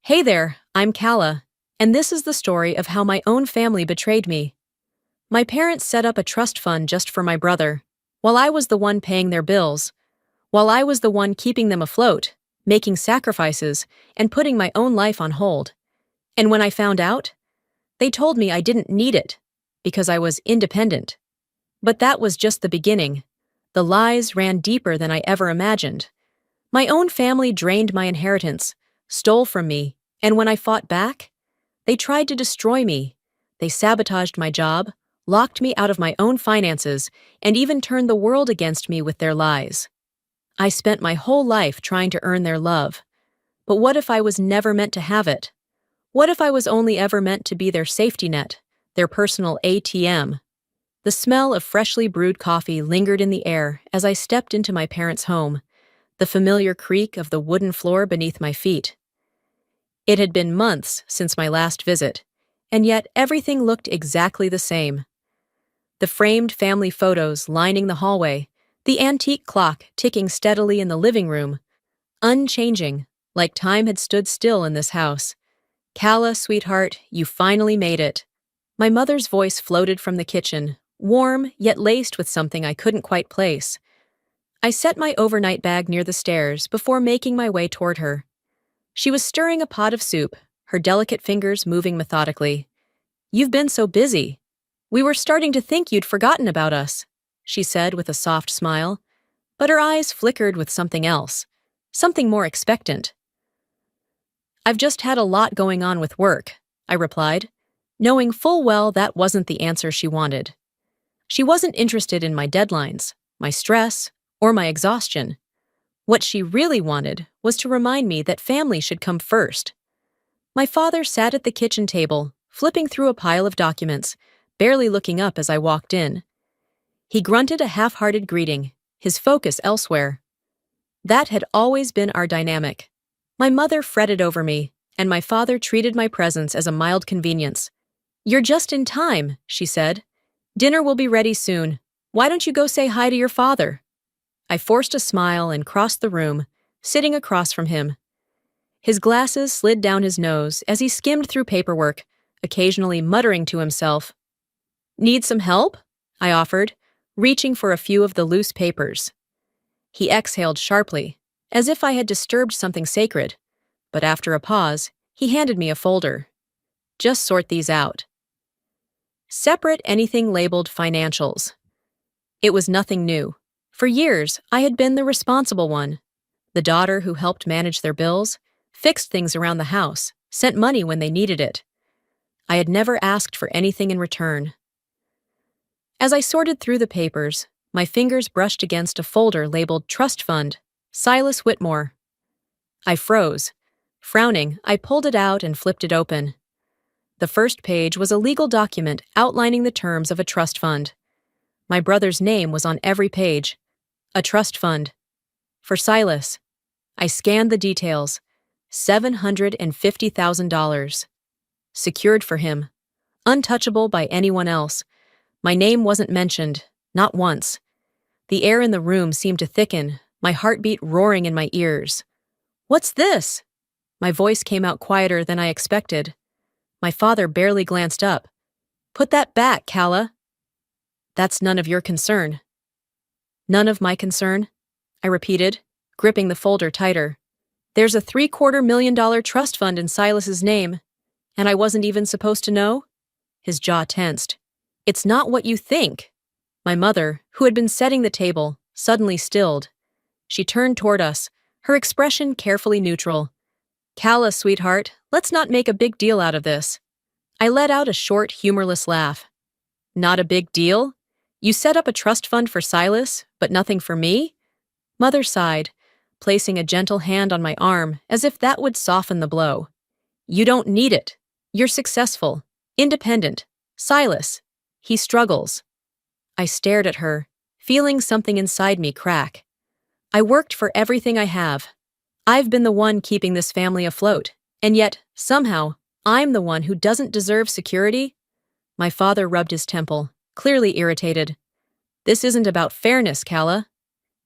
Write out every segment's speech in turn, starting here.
Hey there, I'm Kala, and this is the story of how my own family betrayed me. My parents set up a trust fund just for my brother, while I was the one paying their bills, while I was the one keeping them afloat, making sacrifices, and putting my own life on hold. And when I found out, they told me I didn't need it, because I was independent. But that was just the beginning. The lies ran deeper than I ever imagined. My own family drained my inheritance, stole from me, and when I fought back, they tried to destroy me. They sabotaged my job, locked me out of my own finances, and even turned the world against me with their lies. I spent my whole life trying to earn their love. But what if I was never meant to have it? What if I was only ever meant to be their safety net, their personal ATM? The smell of freshly brewed coffee lingered in the air as I stepped into my parents' home, the familiar creak of the wooden floor beneath my feet. It had been months since my last visit, and yet everything looked exactly the same. The framed family photos lining the hallway, the antique clock ticking steadily in the living room, unchanging, like time had stood still in this house. Kala, sweetheart, you finally made it. My mother's voice floated from the kitchen, warm yet laced with something I couldn't quite place. I set my overnight bag near the stairs before making my way toward her. She was stirring a pot of soup, her delicate fingers moving methodically. "You've been so busy. We were starting to think you'd forgotten about us," she said with a soft smile, but her eyes flickered with something else, something more expectant. "I've just had a lot going on with work," I replied, knowing full well that wasn't the answer she wanted. She wasn't interested in my deadlines, my stress, or my exhaustion. What she really wanted was to remind me that family should come first. My father sat at the kitchen table, flipping through a pile of documents, barely looking up as I walked in. He grunted a half-hearted greeting, his focus elsewhere. That had always been our dynamic. My mother fretted over me, and my father treated my presence as a mild convenience. "You're just in time," she said. "Dinner will be ready soon. Why don't you go say hi to your father?" I forced a smile and crossed the room, sitting across from him. His glasses slid down his nose as he skimmed through paperwork, occasionally muttering to himself. "Need some help?" I offered, reaching for a few of the loose papers. He exhaled sharply, as if I had disturbed something sacred, but after a pause, he handed me a folder. "Just sort these out." Separate anything labeled financials. It was nothing new. For years, I had been the responsible one, the daughter who helped manage their bills, fixed things around the house, sent money when they needed it. I had never asked for anything in return. As I sorted through the papers, my fingers brushed against a folder labeled Trust Fund, Silas Whitmore. I froze. Frowning, I pulled it out and flipped it open. The first page was a legal document outlining the terms of a trust fund. My brother's name was on every page. A trust fund. For Silas. I scanned the details. $750,000. Secured for him. Untouchable by anyone else. My name wasn't mentioned, not once. The air in the room seemed to thicken, my heartbeat roaring in my ears. "What's this?" My voice came out quieter than I expected. My father barely glanced up. "Put that back, Kala." "That's none of your concern." "None of my concern?" I repeated, gripping the folder tighter. "There's a $750,000 trust fund in Silas's name, and I wasn't even supposed to know?" His jaw tensed. "It's not what you think." My mother, who had been setting the table, suddenly stilled. She turned toward us, her expression carefully neutral. "Kala, sweetheart, let's not make a big deal out of this." I let out a short, humorless laugh. "Not a big deal? You set up a trust fund for Silas, but nothing for me?" Mother sighed, placing a gentle hand on my arm as if that would soften the blow. "You don't need it. You're successful, independent. Silas, he struggles." I stared at her, feeling something inside me crack. I worked for everything I have. I've been the one keeping this family afloat, and yet, somehow, I'm the one who doesn't deserve security? My father rubbed his temple, clearly irritated. "This isn't about fairness, Kala.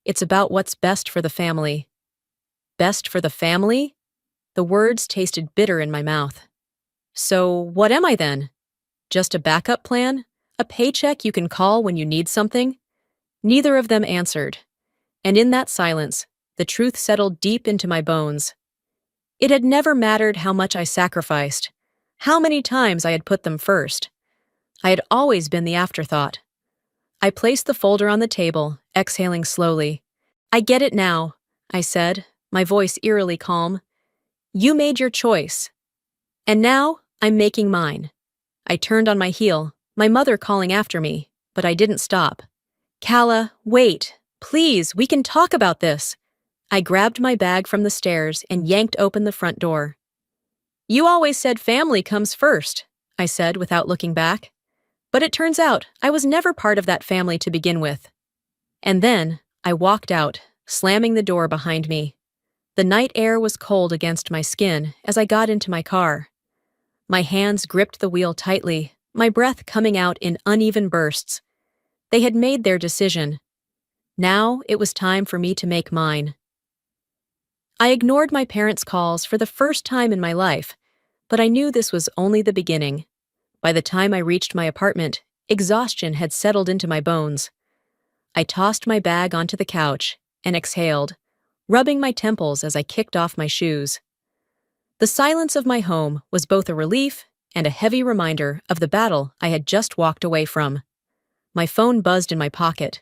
It's about what's best for the family." "Best for the family?" The words tasted bitter in my mouth. So, what am I then? Just a backup plan? A paycheck you can call when you need something? Neither of them answered. And in that silence, the truth settled deep into my bones. It had never mattered how much I sacrificed, how many times I had put them first. I had always been the afterthought. I placed the folder on the table, exhaling slowly. I get it now, I said, my voice eerily calm. You made your choice. And now, I'm making mine. I turned on my heel, my mother calling after me, but I didn't stop. Calla, wait. Please, we can talk about this. I grabbed my bag from the stairs and yanked open the front door. You always said family comes first, I said without looking back. But it turns out I was never part of that family to begin with. And then I walked out, slamming the door behind me. The night air was cold against my skin as I got into my car. My hands gripped the wheel tightly, my breath coming out in uneven bursts. They had made their decision. Now it was time for me to make mine. I ignored my parents' calls for the first time in my life, but I knew this was only the beginning. By the time I reached my apartment, exhaustion had settled into my bones. I tossed my bag onto the couch and exhaled, rubbing my temples as I kicked off my shoes. The silence of my home was both a relief and a heavy reminder of the battle I had just walked away from. My phone buzzed in my pocket.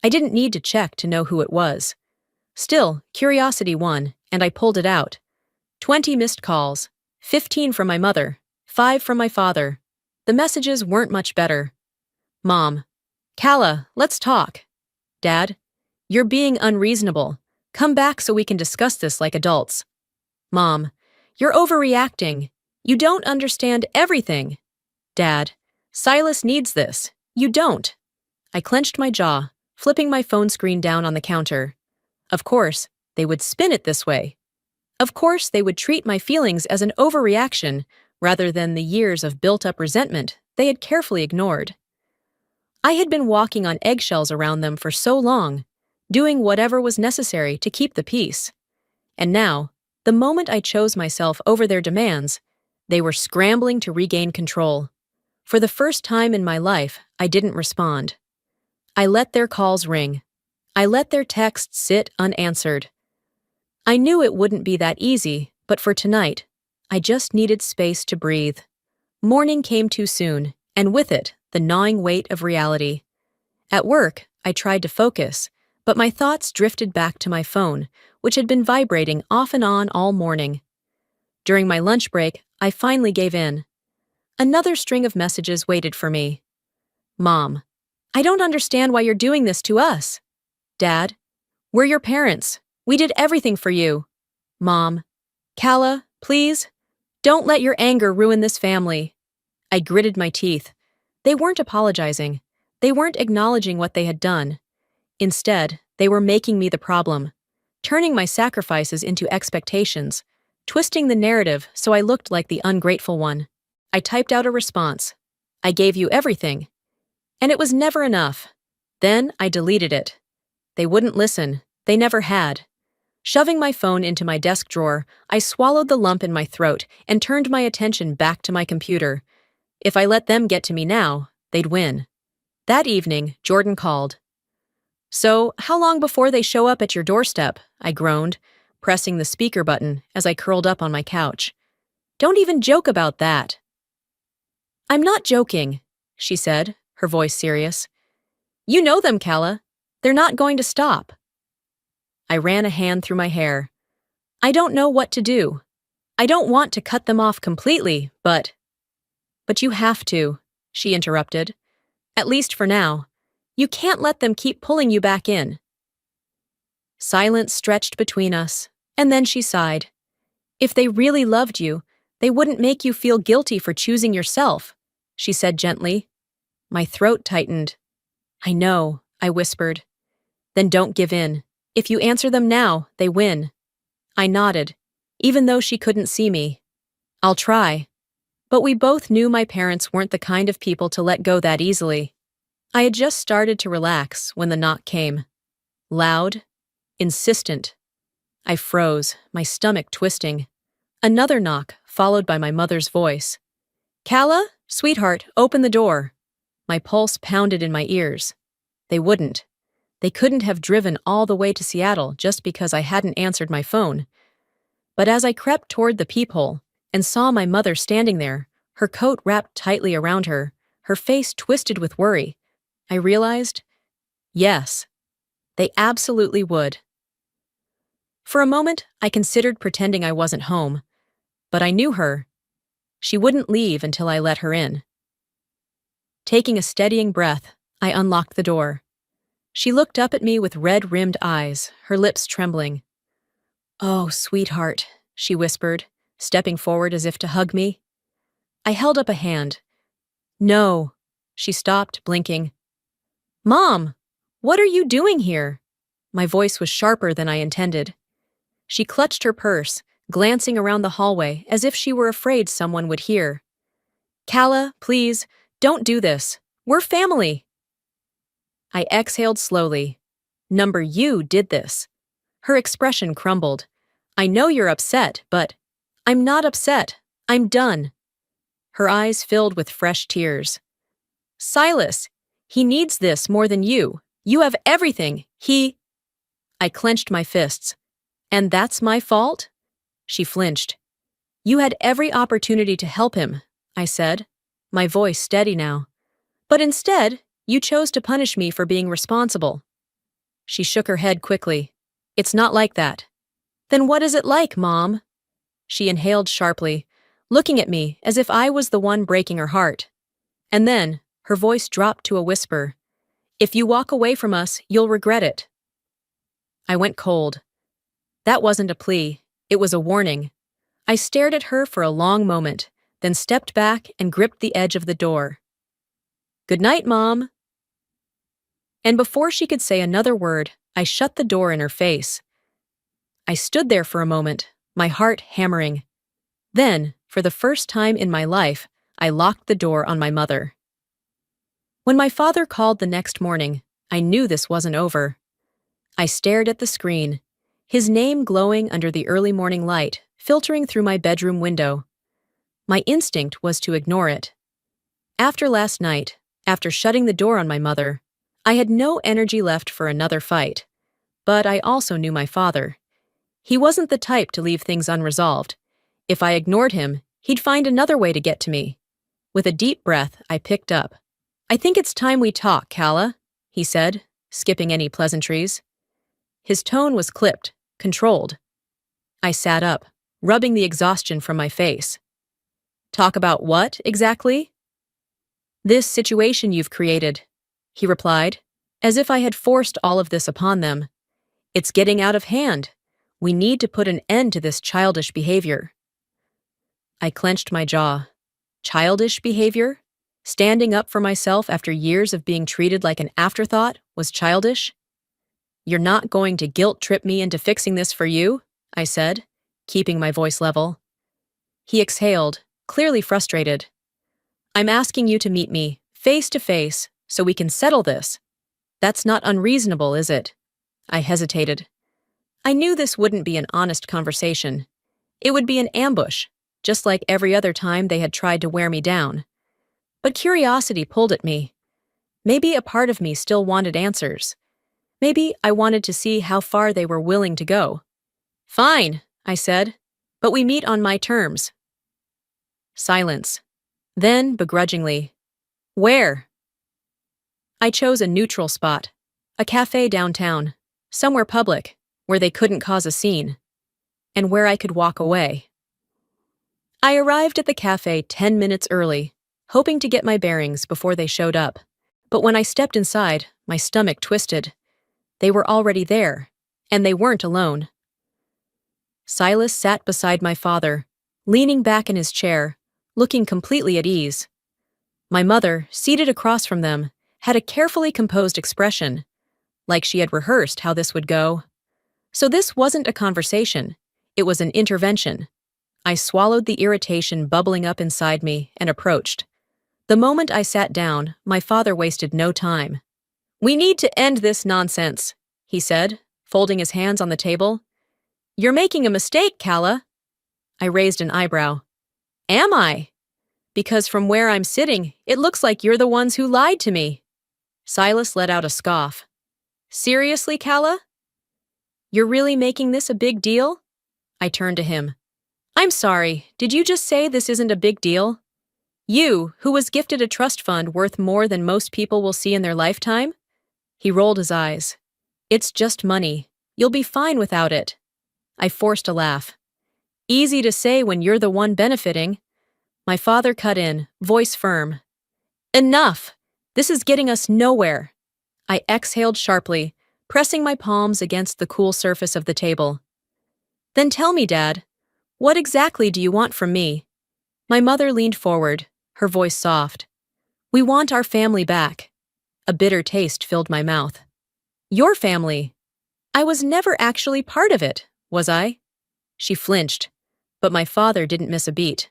I didn't need to check to know who it was. Still, curiosity won, and I pulled it out. 20 missed calls, 15 from my mother, 5 from my father. The messages weren't much better. Mom. Calla, let's talk. Dad. You're being unreasonable. Come back so we can discuss this like adults. Mom. You're overreacting. You don't understand everything. Dad. Silas needs this. You don't. I clenched my jaw, flipping my phone screen down on the counter. Of course, they would spin it this way. Of course, they would treat my feelings as an overreaction rather than the years of built-up resentment they had carefully ignored. I had been walking on eggshells around them for so long, doing whatever was necessary to keep the peace. And now, the moment I chose myself over their demands, they were scrambling to regain control. For the first time in my life, I didn't respond. I let their calls ring. I let their texts sit unanswered. I knew it wouldn't be that easy, but for tonight, I just needed space to breathe. Morning came too soon, and with it, the gnawing weight of reality. At work, I tried to focus, but my thoughts drifted back to my phone, which had been vibrating off and on all morning. During my lunch break, I finally gave in. Another string of messages waited for me. Mom. I don't understand why you're doing this to us. Dad. We're your parents. We did everything for you. Mom. Calla, please. Don't let your anger ruin this family. I gritted my teeth. They weren't apologizing. They weren't acknowledging what they had done. Instead, they were making me the problem, turning my sacrifices into expectations, twisting the narrative so I looked like the ungrateful one. I typed out a response. I gave you everything. And it was never enough. Then I deleted it. They wouldn't listen. They never had. Shoving my phone into my desk drawer, I swallowed the lump in my throat and turned my attention back to my computer. If I let them get to me now, they'd win. That evening, Jordan called. So, how long before they show up at your doorstep? I groaned, pressing the speaker button as I curled up on my couch. Don't even joke about that. I'm not joking, she said, her voice serious. You know them, Calla. They're not going to stop. I ran a hand through my hair. I don't know what to do. I don't want to cut them off completely, but you have to, she interrupted. At least for now. You can't let them keep pulling you back in. Silence stretched between us, and then she sighed. If they really loved you, they wouldn't make you feel guilty for choosing yourself, she said gently. My throat tightened. I know, I whispered. Then don't give in. If you answer them now, they win. I nodded, even though she couldn't see me. I'll try. But we both knew my parents weren't the kind of people to let go that easily. I had just started to relax when the knock came. Loud, insistent. I froze, my stomach twisting. Another knock, followed by my mother's voice. "Calla, sweetheart, open the door." My pulse pounded in my ears. They wouldn't. They couldn't have driven all the way to Seattle just because I hadn't answered my phone. But as I crept toward the peephole and saw my mother standing there, her coat wrapped tightly around her, her face twisted with worry, I realized, yes, they absolutely would. For a moment, I considered pretending I wasn't home, but I knew her. She wouldn't leave until I let her in. Taking a steadying breath, I unlocked the door. She looked up at me with red-rimmed eyes, her lips trembling. "Oh, sweetheart," she whispered, stepping forward as if to hug me. I held up a hand. "No." She stopped, blinking. "Mom, what are you doing here?" My voice was sharper than I intended. She clutched her purse, glancing around the hallway as if she were afraid someone would hear. "Calla, please, don't do this. We're family." I exhaled slowly. "Number you did this." Her expression crumbled. "I know you're upset, but—" "I'm not upset. I'm done." Her eyes filled with fresh tears. "Silas, he needs this more than you. You have everything. I clenched my fists. "And that's my fault?" She flinched. "You had every opportunity to help him," I said, my voice steady now. "But instead, you chose to punish me for being responsible." She shook her head quickly. "It's not like that." "Then what is it like, Mom?" She inhaled sharply, looking at me as if I was the one breaking her heart. And then, her voice dropped to a whisper. "If you walk away from us, you'll regret it." I went cold. That wasn't a plea, it was a warning. I stared at her for a long moment, then stepped back and gripped the edge of the door. "Good night, Mom." And before she could say another word, I shut the door in her face. I stood there for a moment, my heart hammering. Then, for the first time in my life, I locked the door on my mother. When my father called the next morning, I knew this wasn't over. I stared at the screen, his name glowing under the early morning light, filtering through my bedroom window. My instinct was to ignore it. After last night, after shutting the door on my mother, I had no energy left for another fight. But I also knew my father. He wasn't the type to leave things unresolved. If I ignored him, he'd find another way to get to me. With a deep breath, I picked up. "I think it's time we talk, Calla," he said, skipping any pleasantries. His tone was clipped, controlled. I sat up, rubbing the exhaustion from my face. "Talk about what, exactly?" "This situation you've created," he replied, as if I had forced all of this upon them. "It's getting out of hand. We need to put an end to this childish behavior." I clenched my jaw. Childish behavior? Standing up for myself after years of being treated like an afterthought was childish? "You're not going to guilt-trip me into fixing this for you," I said, keeping my voice level. He exhaled, clearly frustrated. "I'm asking you to meet me, face to face, so we can settle this. That's not unreasonable, is it?" I hesitated. I knew this wouldn't be an honest conversation. It would be an ambush, just like every other time they had tried to wear me down. But curiosity pulled at me. Maybe a part of me still wanted answers. Maybe I wanted to see how far they were willing to go. "Fine," I said, "but we meet on my terms." Silence. Then, begrudgingly, "Where?" I chose a neutral spot, a cafe downtown, somewhere public, where they couldn't cause a scene, and where I could walk away. I arrived at the cafe 10 minutes early, hoping to get my bearings before they showed up. But when I stepped inside, my stomach twisted. They were already there, and they weren't alone. Silas sat beside my father, leaning back in his chair, looking completely at ease. My mother, seated across from them, had a carefully composed expression, like she had rehearsed how this would go. So this wasn't a conversation, it was an intervention. I swallowed the irritation bubbling up inside me and approached. The moment I sat down, my father wasted no time. "We need to end this nonsense," he said, folding his hands on the table. "You're making a mistake, Calla." I raised an eyebrow. Am I? Because from where I'm sitting, it looks like you're the ones who lied to me. Silas let out a scoff. Seriously, Calla? You're really making this a big deal? I turned to him. I'm sorry, did you just say this isn't a big deal? You, who was gifted a trust fund worth more than most people will see in their lifetime? He rolled his eyes. It's just money. You'll be fine without it. I forced a laugh. Easy to say when you're the one benefiting. My father cut in, voice firm. Enough! This is getting us nowhere. I exhaled sharply, pressing my palms against the cool surface of the table. Then tell me, Dad, what exactly do you want from me? My mother leaned forward, her voice soft. We want our family back. A bitter taste filled my mouth. Your family? I was never actually part of it, was I? She flinched, but my father didn't miss a beat.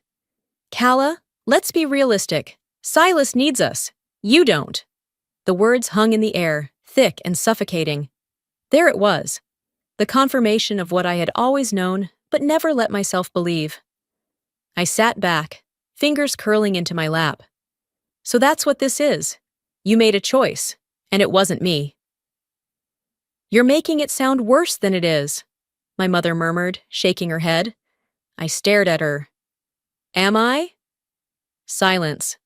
Calla, let's be realistic. Silas needs us. You don't. The words hung in the air, thick and suffocating. There it was, the confirmation of what I had always known, but never let myself believe. I sat back, fingers curling into my lap. So that's what this is. You made a choice, and it wasn't me. You're making it sound worse than it is, my mother murmured, shaking her head. I stared at her. Am I? Silence.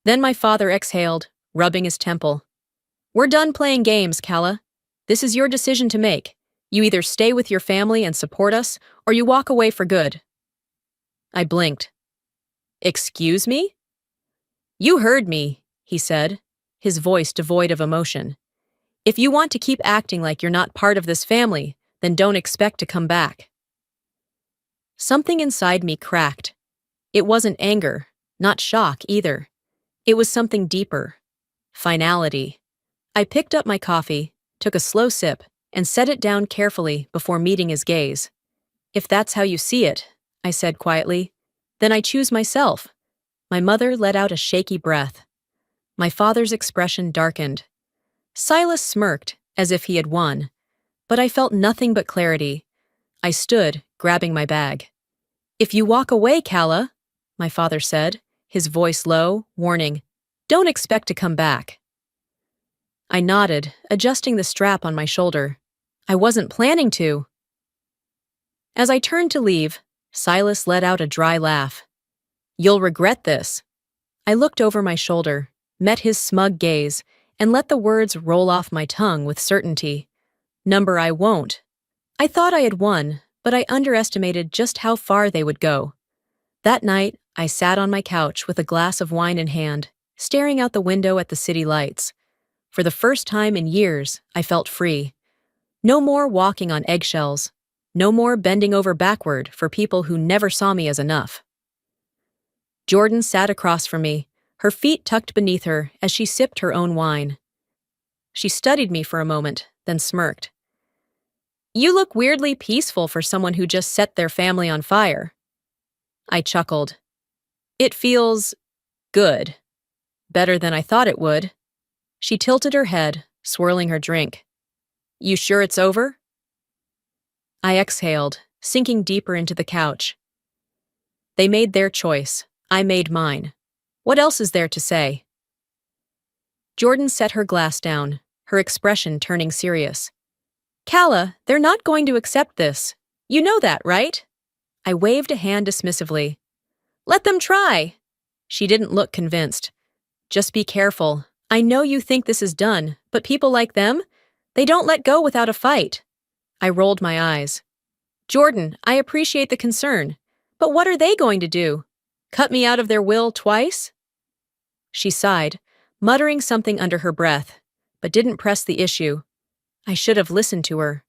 Then my father exhaled, rubbing his temple. We're done playing games, Calla. This is your decision to make. You either stay with your family and support us, or you walk away for good. I blinked. Excuse me? You heard me, he said, his voice devoid of emotion. If you want to keep acting like you're not part of this family, then don't expect to come back. Something inside me cracked. It wasn't anger, not shock either. It was something deeper. Finality. I picked up my coffee, took a slow sip, and set it down carefully before meeting his gaze. If that's how you see it, I said quietly, then I choose myself. My mother let out a shaky breath. My father's expression darkened. Silas smirked, as if he had won, but I felt nothing but clarity. I stood, grabbing my bag. If you walk away, Calla, my father said, his voice low, warning, don't expect to come back. I nodded, adjusting the strap on my shoulder. I wasn't planning to. As I turned to leave, Silas let out a dry laugh. You'll regret this. I looked over my shoulder, met his smug gaze, and let the words roll off my tongue with certainty. Number I won't. I thought I had won, but I underestimated just how far they would go. That night, I sat on my couch with a glass of wine in hand, staring out the window at the city lights. For the first time in years, I felt free. No more walking on eggshells. No more bending over backward for people who never saw me as enough. Jordan sat across from me, her feet tucked beneath her as she sipped her own wine. She studied me for a moment, then smirked. You look weirdly peaceful for someone who just set their family on fire. I chuckled. It feels good. Better than I thought it would. She tilted her head, swirling her drink. You sure it's over? I exhaled, sinking deeper into the couch. They made their choice. I made mine. What else is there to say? Jordan set her glass down, her expression turning serious. Calla, they're not going to accept this. You know that, right? I waved a hand dismissively. Let them try. She didn't look convinced. Just be careful. I know you think this is done, but people like them, they don't let go without a fight. I rolled my eyes. Jordan, I appreciate the concern, but what are they going to do? Cut me out of their will twice? She sighed, muttering something under her breath, but didn't press the issue. I should have listened to her.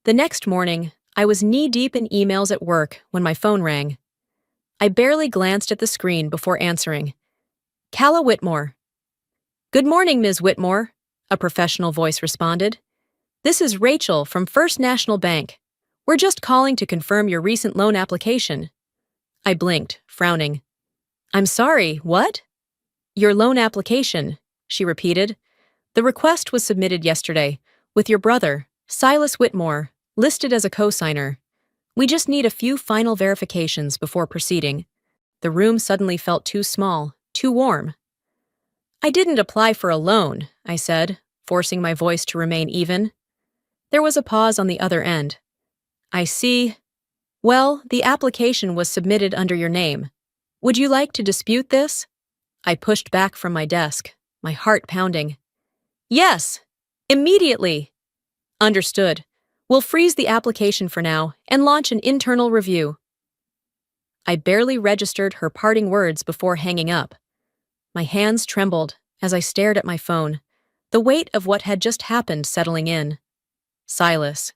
The next morning, I was knee-deep in emails at work when my phone rang. I barely glanced at the screen before answering. Calla Whitmore. Good morning, Ms. Whitmore, a professional voice responded. This is Rachel from First National Bank. We're just calling to confirm your recent loan application. I blinked, frowning. I'm sorry, what? Your loan application, she repeated. The request was submitted yesterday, with your brother, Silas Whitmore, listed as a co-signer. We just need a few final verifications before proceeding. The room suddenly felt too small, too warm. I didn't apply for a loan, I said, forcing my voice to remain even. There was a pause on the other end. I see. Well, the application was submitted under your name. Would you like to dispute this? I pushed back from my desk, my heart pounding. Yes! Immediately! Understood. We'll freeze the application for now and launch an internal review. I barely registered her parting words before hanging up. My hands trembled as I stared at my phone, the weight of what had just happened settling in. Silas.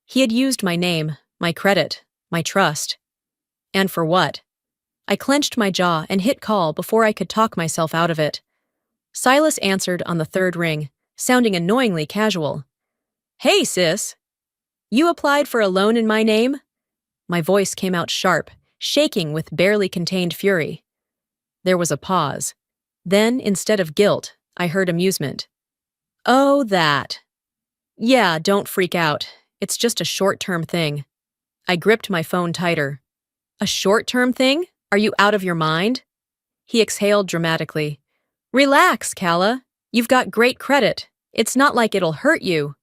He had used my name, my credit, my trust. And for what? I clenched my jaw and hit call before I could talk myself out of it. Silas answered on the third ring, sounding annoyingly casual. Hey, sis. You applied for a loan in my name? My voice came out sharp, shaking with barely contained fury. There was a pause. Then, instead of guilt, I heard amusement. Oh, that. Yeah, don't freak out. It's just a short-term thing. I gripped my phone tighter. A short-term thing? Are you out of your mind? He exhaled dramatically. Relax, Calla. You've got great credit. It's not like it'll hurt you.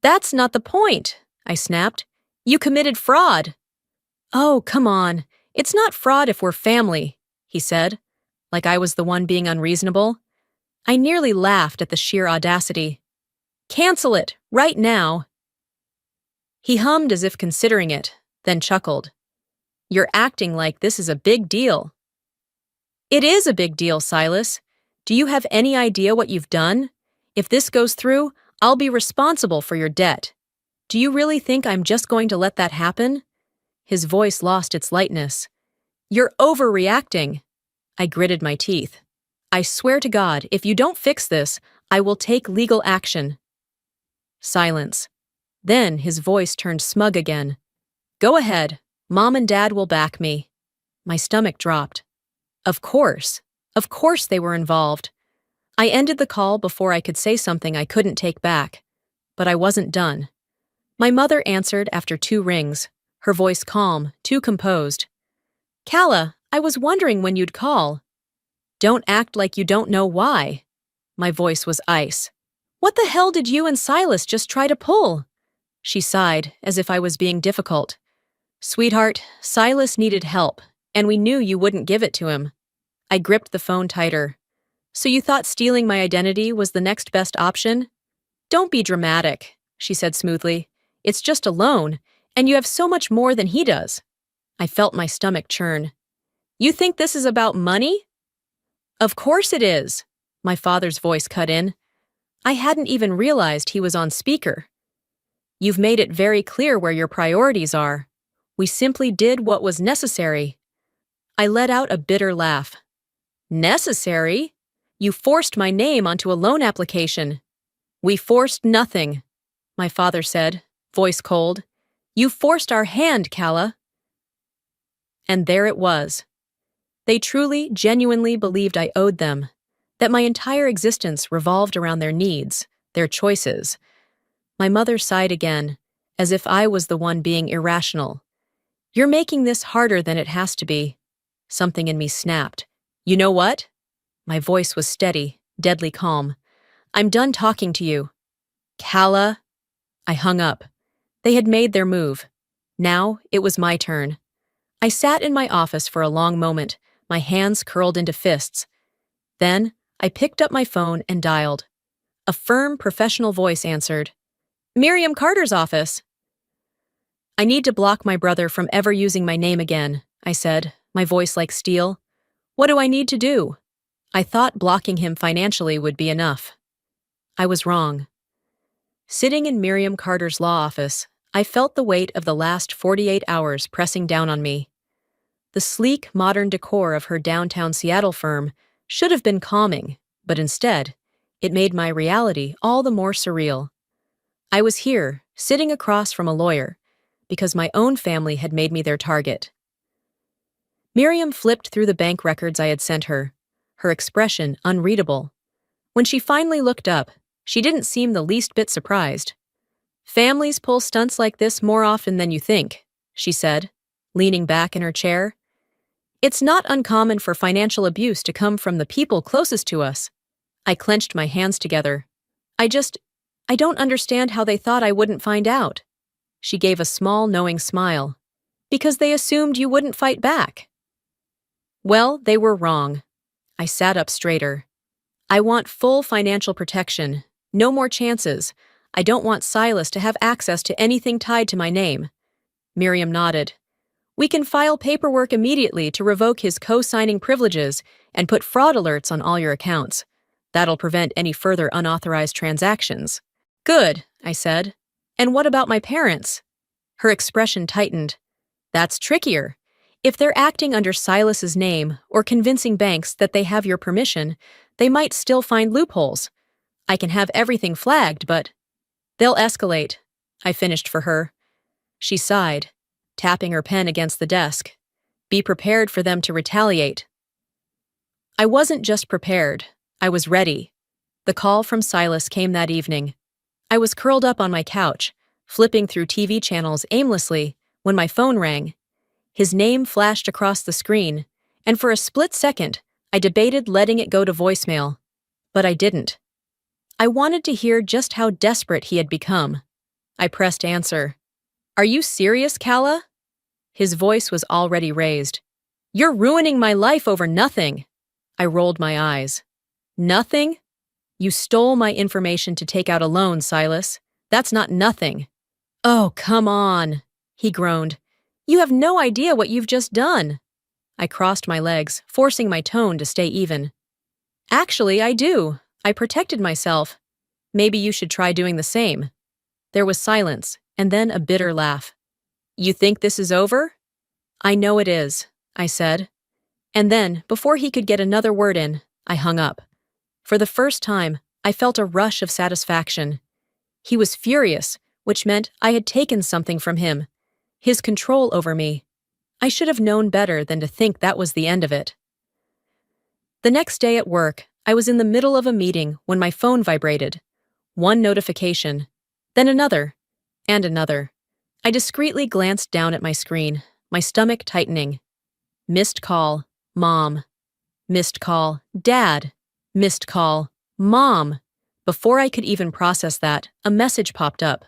That's not the point, I snapped. You committed fraud. Oh, come on. It's not fraud if we're family, he said, like I was the one being unreasonable. I nearly laughed at the sheer audacity. Cancel it, right now. He hummed as if considering it, then chuckled. You're acting like this is a big deal. It is a big deal, Silas. Do you have any idea what you've done? If this goes through, I'll be responsible for your debt. Do you really think I'm just going to let that happen? His voice lost its lightness. You're overreacting. I gritted my teeth. I swear to God, if you don't fix this, I will take legal action. Silence. Then his voice turned smug again. Go ahead. Mom and Dad will back me. My stomach dropped. Of course they were involved. I ended the call before I could say something I couldn't take back. But I wasn't done. My mother answered after 2 rings, her voice calm, too composed. Calla, I was wondering when you'd call. Don't act like you don't know why. My voice was ice. What the hell did you and Silas just try to pull? She sighed, as if I was being difficult. Sweetheart, Silas needed help, and we knew you wouldn't give it to him. I gripped the phone tighter. So you thought stealing my identity was the next best option? Don't be dramatic, she said smoothly. It's just a loan, and you have so much more than he does. I felt my stomach churn. You think this is about money? Of course it is, my father's voice cut in. I hadn't even realized he was on speaker. You've made it very clear where your priorities are. We simply did what was necessary. I let out a bitter laugh. Necessary? You forced my name onto a loan application. We forced nothing, my father said, voice cold. You forced our hand, Calla. And there it was. They truly, genuinely believed I owed them, that my entire existence revolved around their needs, their choices. My mother sighed again, as if I was the one being irrational. You're making this harder than it has to be. Something in me snapped. You know what? My voice was steady, deadly calm. I'm done talking to you. Calla. I hung up. They had made their move. Now it was my turn. I sat in my office for a long moment, my hands curled into fists. Then I picked up my phone and dialed. A firm, professional voice answered. Miriam Carter's office. I need to block my brother from ever using my name again, I said, my voice like steel. What do I need to do? I thought blocking him financially would be enough. I was wrong. Sitting in Miriam Carter's law office, I felt the weight of the last 48 hours pressing down on me. The sleek, modern decor of her downtown Seattle firm should have been calming, but instead, it made my reality all the more surreal. I was here, sitting across from a lawyer, because my own family had made me their target. Miriam flipped through the bank records I had sent her, her expression unreadable. When she finally looked up, she didn't seem the least bit surprised. Families pull stunts like this more often than you think, she said, leaning back in her chair. It's not uncommon for financial abuse to come from the people closest to us. I clenched my hands together. I don't understand how they thought I wouldn't find out. She gave a small, knowing smile. Because they assumed you wouldn't fight back. Well, they were wrong. I sat up straighter. I want full financial protection. No more chances. I don't want Silas to have access to anything tied to my name. Miriam nodded. We can file paperwork immediately to revoke his co-signing privileges and put fraud alerts on all your accounts. That'll prevent any further unauthorized transactions. Good, I said. And what about my parents? Her expression tightened. That's trickier. If they're acting under Silas's name or convincing banks that they have your permission, they might still find loopholes. I can have everything flagged, but they'll escalate. I finished for her. She sighed, tapping her pen against the desk. Be prepared for them to retaliate. I wasn't just prepared. I was ready. The call from Silas came that evening. I was curled up on my couch, flipping through TV channels aimlessly, when my phone rang. His name flashed across the screen, and for a split second, I debated letting it go to voicemail. But I didn't. I wanted to hear just how desperate he had become. I pressed answer. Are you serious, Calla? His voice was already raised. You're ruining my life over nothing. I rolled my eyes. Nothing? You stole my information to take out a loan, Silas. That's not nothing. Oh, come on, he groaned. You have no idea what you've just done. I crossed my legs, forcing my tone to stay even. Actually, I do. I protected myself. Maybe you should try doing the same. There was silence, and then a bitter laugh. You think this is over? I know it is, I said. And then, before he could get another word in, I hung up. For the first time, I felt a rush of satisfaction. He was furious, which meant I had taken something from him. His control over me. I should have known better than to think that was the end of it. The next day at work, I was in the middle of a meeting when my phone vibrated. One notification, then another, and another. I discreetly glanced down at my screen, my stomach tightening. Missed call, Mom. Missed call, Dad. Missed call, Mom. Before I could even process that, a message popped up.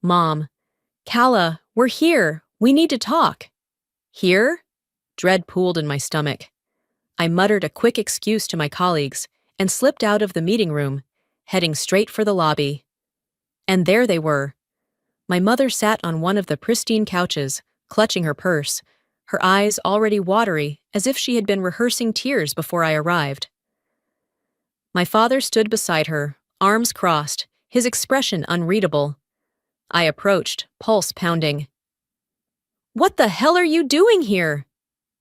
Mom. Calla, we're here. We need to talk. Here? Dread pooled in my stomach. I muttered a quick excuse to my colleagues and slipped out of the meeting room, heading straight for the lobby. And there they were. My mother sat on one of the pristine couches, clutching her purse, her eyes already watery as if she had been rehearsing tears before I arrived. My father stood beside her, arms crossed, his expression unreadable. I approached, pulse pounding. What the hell are you doing here?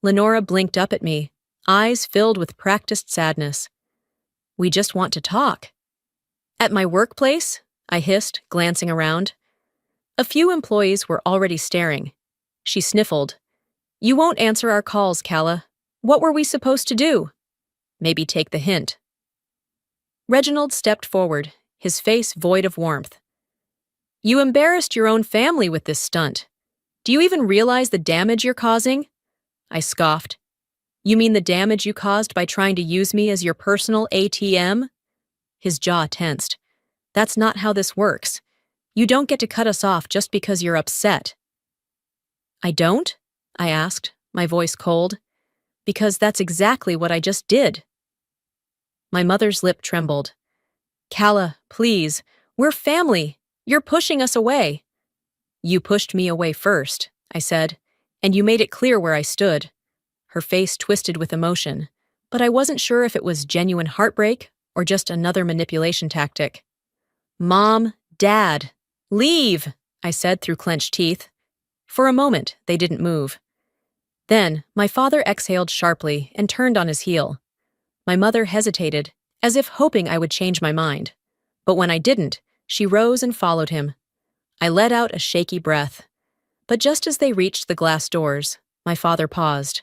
Lenora blinked up at me, eyes filled with practiced sadness. We just want to talk. At my workplace? I hissed, glancing around. A few employees were already staring. She sniffled. You won't answer our calls, Calla. What were we supposed to do? Maybe take the hint. Reginald stepped forward, his face void of warmth. You embarrassed your own family with this stunt. Do you even realize the damage you're causing? I scoffed. You mean the damage you caused by trying to use me as your personal ATM? His jaw tensed. That's not how this works. You don't get to cut us off just because you're upset. I don't? I asked, my voice cold. Because that's exactly what I just did. My mother's lip trembled. Calla, please, we're family. You're pushing us away. You pushed me away first, I said, and you made it clear where I stood. Her face twisted with emotion, but I wasn't sure if it was genuine heartbreak or just another manipulation tactic. Mom, Dad, leave, I said through clenched teeth. For a moment, they didn't move. Then, my father exhaled sharply and turned on his heel. My mother hesitated, as if hoping I would change my mind. But when I didn't, she rose and followed him. I let out a shaky breath. But just as they reached the glass doors, my father paused.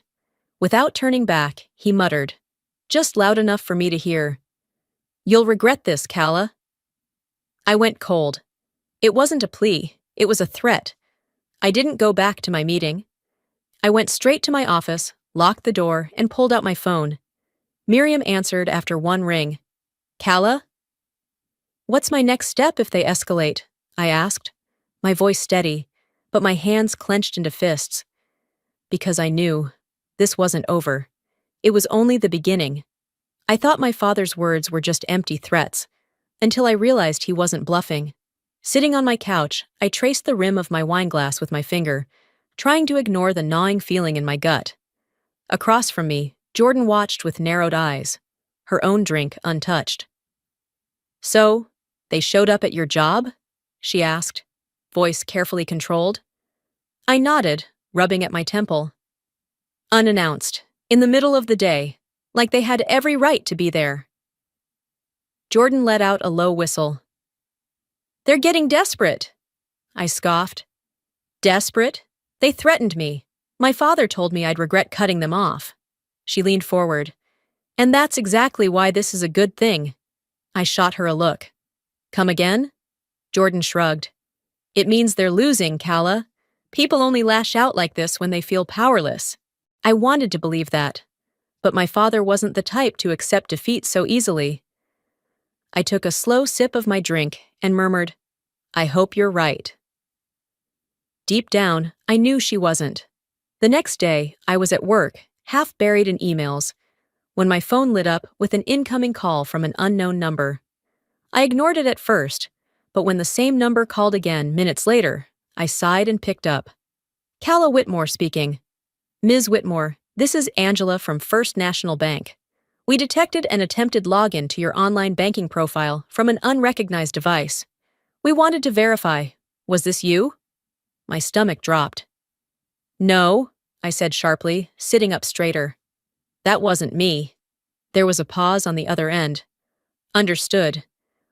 Without turning back, he muttered, just loud enough for me to hear, You'll regret this, Calla. I went cold. It wasn't a plea, it was a threat. I didn't go back to my meeting. I went straight to my office, locked the door, and pulled out my phone. Miriam answered after one ring. Calla? What's my next step if they escalate? I asked, my voice steady, but my hands clenched into fists. Because I knew this wasn't over. It was only the beginning. I thought my father's words were just empty threats, until I realized he wasn't bluffing. Sitting on my couch, I traced the rim of my wineglass with my finger, trying to ignore the gnawing feeling in my gut. Across from me, Jordan watched with narrowed eyes, her own drink untouched. So, they showed up at your job? She asked, voice carefully controlled. I nodded, rubbing at my temple. Unannounced, in the middle of the day, like they had every right to be there. Jordan let out a low whistle. They're getting desperate, I scoffed. Desperate? They threatened me. My father told me I'd regret cutting them off. She leaned forward. And that's exactly why this is a good thing. I shot her a look. Come again? Jordan shrugged. It means they're losing, Calla. People only lash out like this when they feel powerless. I wanted to believe that, but my father wasn't the type to accept defeat so easily. I took a slow sip of my drink and murmured, I hope you're right. Deep down, I knew she wasn't. The next day, I was at work, half buried in emails, when my phone lit up with an incoming call from an unknown number. I ignored it at first, but when the same number called again minutes later, I sighed and picked up. Calla Whitmore speaking. Ms. Whitmore, this is Angela from First National Bank. We detected an attempted login to your online banking profile from an unrecognized device. We wanted to verify. Was this you? My stomach dropped. No, I said sharply, sitting up straighter. That wasn't me. There was a pause on the other end. Understood.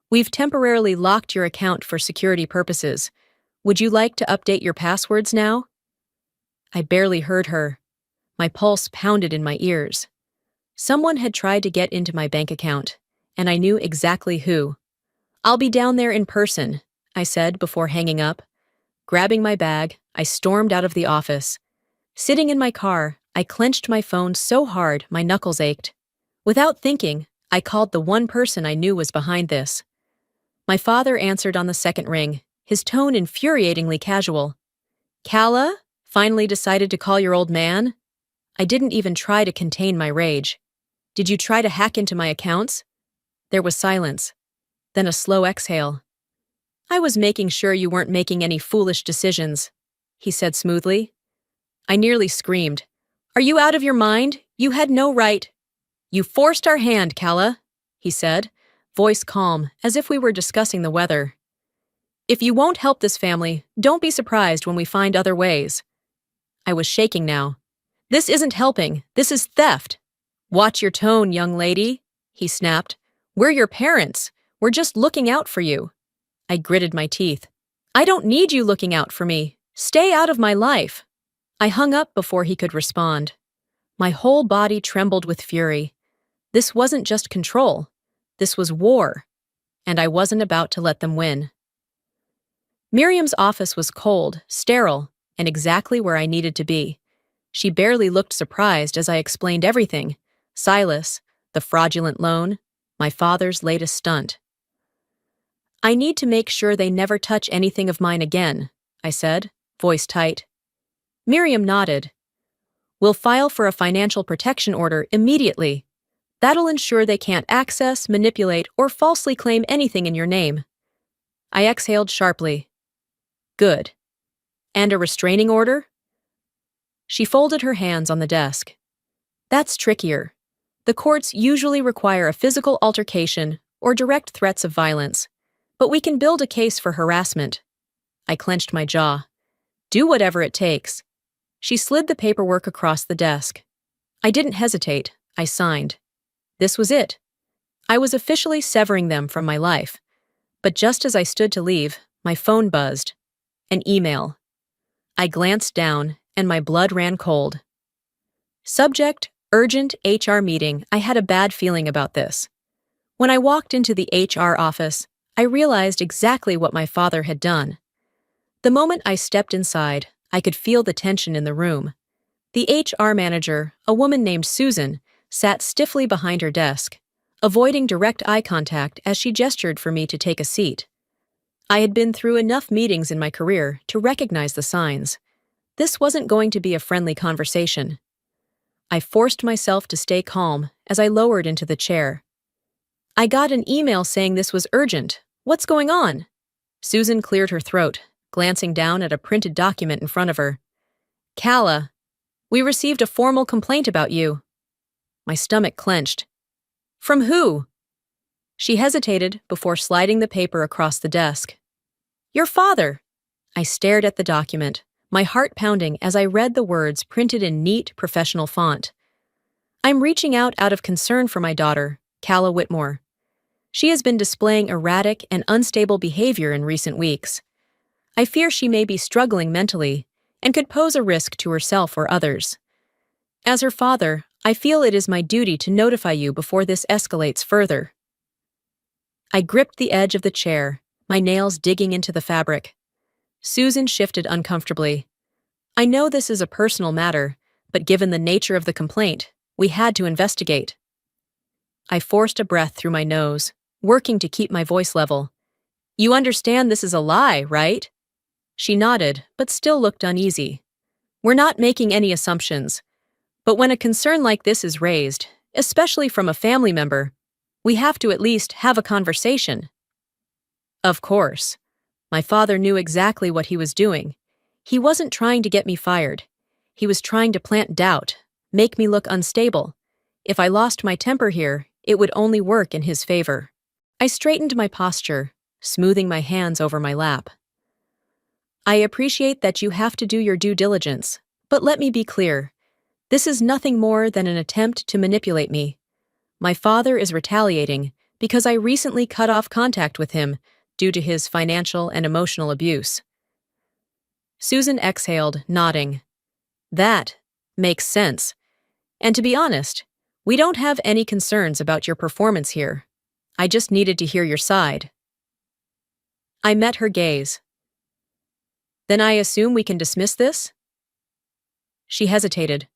We've temporarily locked your account for security purposes. Would you like to update your passwords now? I barely heard her. My pulse pounded in my ears. Someone had tried to get into my bank account, and I knew exactly who. I'll be down there in person, I said before hanging up. Grabbing my bag, I stormed out of the office. Sitting in my car, I clenched my phone so hard my knuckles ached. Without thinking, I called the one person I knew was behind this. My father answered on the second ring, his tone infuriatingly casual. Calla? Finally decided to call your old man? I didn't even try to contain my rage. Did you try to hack into my accounts? There was silence. Then a slow exhale. I was making sure you weren't making any foolish decisions, he said smoothly. I nearly screamed. Are you out of your mind? You had no right. You forced our hand, Calla, he said, voice calm, as if we were discussing the weather. If you won't help this family, don't be surprised when we find other ways. I was shaking now. This isn't helping. This is theft. Watch your tone, young lady, he snapped. We're your parents. We're just looking out for you. I gritted my teeth. I don't need you looking out for me. Stay out of my life. I hung up before he could respond. My whole body trembled with fury. This wasn't just control. This was war. And I wasn't about to let them win. Miriam's office was cold, sterile, and exactly where I needed to be. She barely looked surprised as I explained everything. Silas, the fraudulent loan, my father's latest stunt. I need to make sure they never touch anything of mine again, I said, voice tight. Miriam nodded. We'll file for a financial protection order immediately. That'll ensure they can't access, manipulate, or falsely claim anything in your name. I exhaled sharply. Good. And a restraining order? She folded her hands on the desk. That's trickier. The courts usually require a physical altercation or direct threats of violence, but we can build a case for harassment. I clenched my jaw. Do whatever it takes. She slid the paperwork across the desk. I didn't hesitate. I signed. This was it. I was officially severing them from my life. But just as I stood to leave, my phone buzzed. An email. I glanced down, and my blood ran cold. Subject, urgent HR meeting. I had a bad feeling about this. When I walked into the HR office, I realized exactly what my father had done. The moment I stepped inside, I could feel the tension in the room. The HR manager, a woman named Susan, sat stiffly behind her desk, avoiding direct eye contact as she gestured for me to take a seat. I had been through enough meetings in my career to recognize the signs. This wasn't going to be a friendly conversation. I forced myself to stay calm as I lowered into the chair. I got an email saying this was urgent. What's going on? Susan cleared her throat, glancing down at a printed document in front of her. Calla, we received a formal complaint about you. My stomach clenched. From who? She hesitated before sliding the paper across the desk. Your father. I stared at the document, my heart pounding as I read the words printed in neat, professional font. I'm reaching out of concern for my daughter, Calla Whitmore. She has been displaying erratic and unstable behavior in recent weeks. I fear she may be struggling mentally and could pose a risk to herself or others. As her father, I feel it is my duty to notify you before this escalates further. I gripped the edge of the chair, my nails digging into the fabric. Susan shifted uncomfortably. I know this is a personal matter, but given the nature of the complaint, we had to investigate. I forced a breath through my nose, working to keep my voice level. You understand this is a lie, right? She nodded, but still looked uneasy. We're not making any assumptions. But when a concern like this is raised, especially from a family member, we have to at least have a conversation. Of course. My father knew exactly what he was doing. He wasn't trying to get me fired. He was trying to plant doubt, make me look unstable. If I lost my temper here, it would only work in his favor. I straightened my posture, smoothing my hands over my lap. I appreciate that you have to do your due diligence, but let me be clear. This is nothing more than an attempt to manipulate me. My father is retaliating because I recently cut off contact with him due to his financial and emotional abuse. Susan exhaled, nodding. That makes sense. And to be honest, we don't have any concerns about your performance here. I just needed to hear your side. I met her gaze. Then I assume we can dismiss this? She hesitated.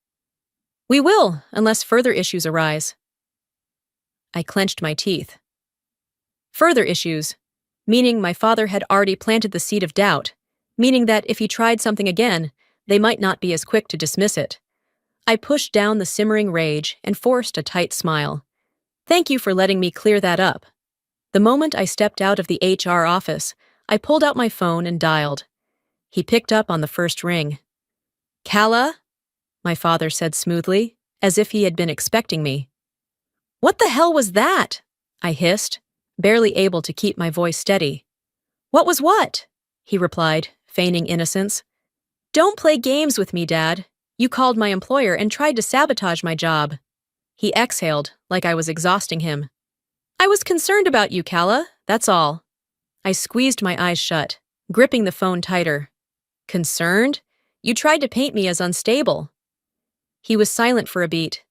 We will, unless further issues arise. I clenched my teeth. Further issues, meaning my father had already planted the seed of doubt, meaning that if he tried something again, they might not be as quick to dismiss it. I pushed down the simmering rage and forced a tight smile. Thank you for letting me clear that up. The moment I stepped out of the HR office, I pulled out my phone and dialed. He picked up on the first ring. Calla? My father said smoothly, as if he had been expecting me. What the hell was that? I hissed, barely able to keep my voice steady. What was what? He replied, feigning innocence. Don't play games with me, Dad. You called my employer and tried to sabotage my job. He exhaled, like I was exhausting him. I was concerned about you, Calla, that's all. I squeezed my eyes shut, gripping the phone tighter. Concerned? You tried to paint me as unstable. He was silent for a beat.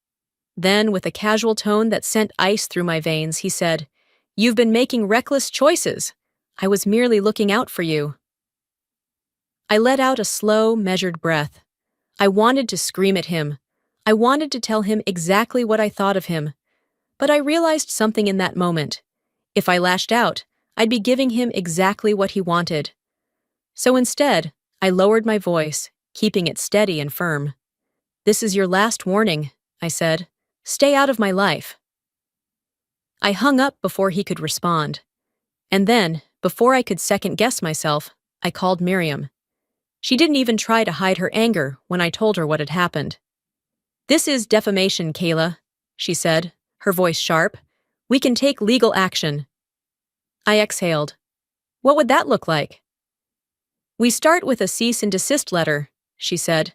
Then, with a casual tone that sent ice through my veins, he said, You've been making reckless choices. I was merely looking out for you. I let out a slow, measured breath. I wanted to scream at him. I wanted to tell him exactly what I thought of him. But I realized something in that moment. If I lashed out, I'd be giving him exactly what he wanted. So instead, I lowered my voice, keeping it steady and firm. This is your last warning, I said. Stay out of my life. I hung up before he could respond. And then, before I could second-guess myself, I called Miriam. She didn't even try to hide her anger when I told her what had happened. This is defamation, Calla, she said, her voice sharp. We can take legal action. I exhaled. What would that look like? We start with a cease and desist letter, she said.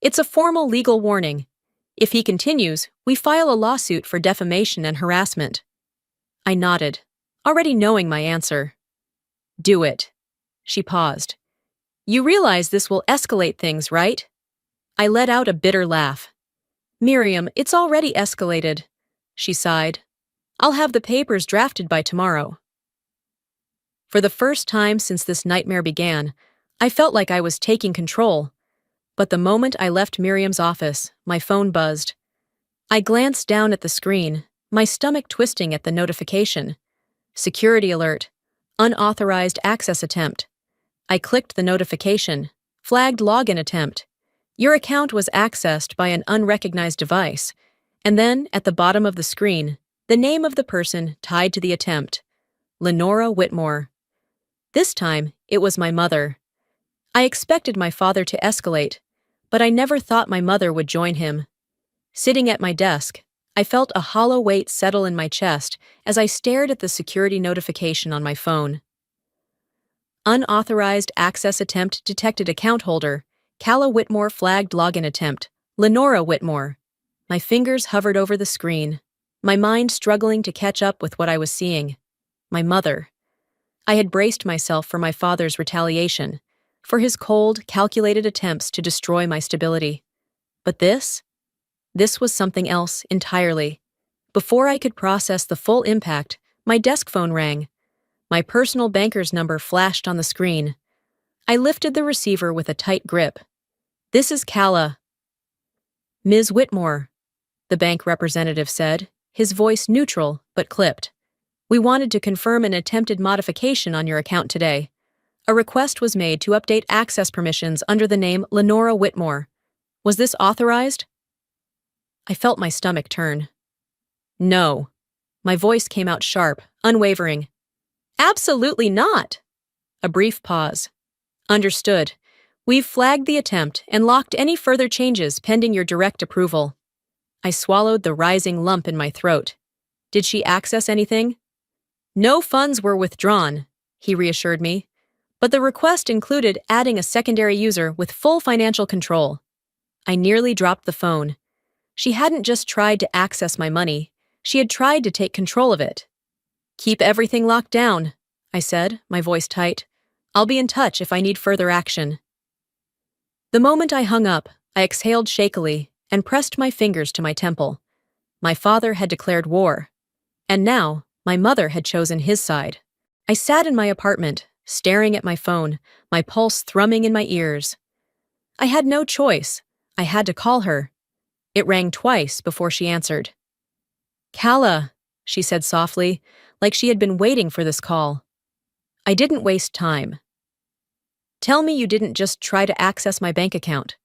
It's a formal legal warning. If he continues, we file a lawsuit for defamation and harassment. I nodded, already knowing my answer. Do it. She paused. You realize this will escalate things, right? I let out a bitter laugh. Miriam, it's already escalated, she sighed. I'll have the papers drafted by tomorrow. For the first time since this nightmare began, I felt like I was taking control, But the moment I left Miriam's office, my phone buzzed. I glanced down at the screen, my stomach twisting at the notification. Security alert. Unauthorized access attempt. I clicked the notification. Flagged login attempt. Your account was accessed by an unrecognized device. And then, at the bottom of the screen, the name of the person tied to the attempt. Lenora Whitmore. This time, it was my mother. I expected my father to escalate, but I never thought my mother would join him. Sitting at my desk, I felt a hollow weight settle in my chest as I stared at the security notification on my phone. Unauthorized access attempt detected. Account holder. Calla Whitmore. Flagged login attempt. Lenora Whitmore. My fingers hovered over the screen, my mind struggling to catch up with what I was seeing. My mother. I had braced myself for my father's retaliation, for his cold, calculated attempts to destroy my stability. But this was something else entirely. Before I could process the full impact, my desk phone rang. My personal banker's number flashed on the screen. I lifted the receiver with a tight grip. "This is Calla." "Ms. Whitmore," the bank representative said, his voice neutral but clipped. "We wanted to confirm an attempted modification on your account today. A request was made to update access permissions under the name Lenora Whitmore. Was this authorized?" I felt my stomach turn. "No." My voice came out sharp, unwavering. "Absolutely not." A brief pause. "Understood. We've flagged the attempt and locked any further changes pending your direct approval." I swallowed the rising lump in my throat. "Did she access anything?" "No funds were withdrawn," he reassured me. "But the request included adding a secondary user with full financial control." I nearly dropped the phone. She hadn't just tried to access my money, she had tried to take control of it. "Keep everything locked down," I said, my voice tight. "I'll be in touch if I need further action." The moment I hung up, I exhaled shakily and pressed my fingers to my temple. My father had declared war, and now my mother had chosen his side. I sat in my apartment, staring at my phone, my pulse thrumming in my ears. I had no choice. I had to call her. It rang twice before she answered. "Calla," she said softly, like she had been waiting for this call. I didn't waste time. "Tell me you didn't just try to access my bank account."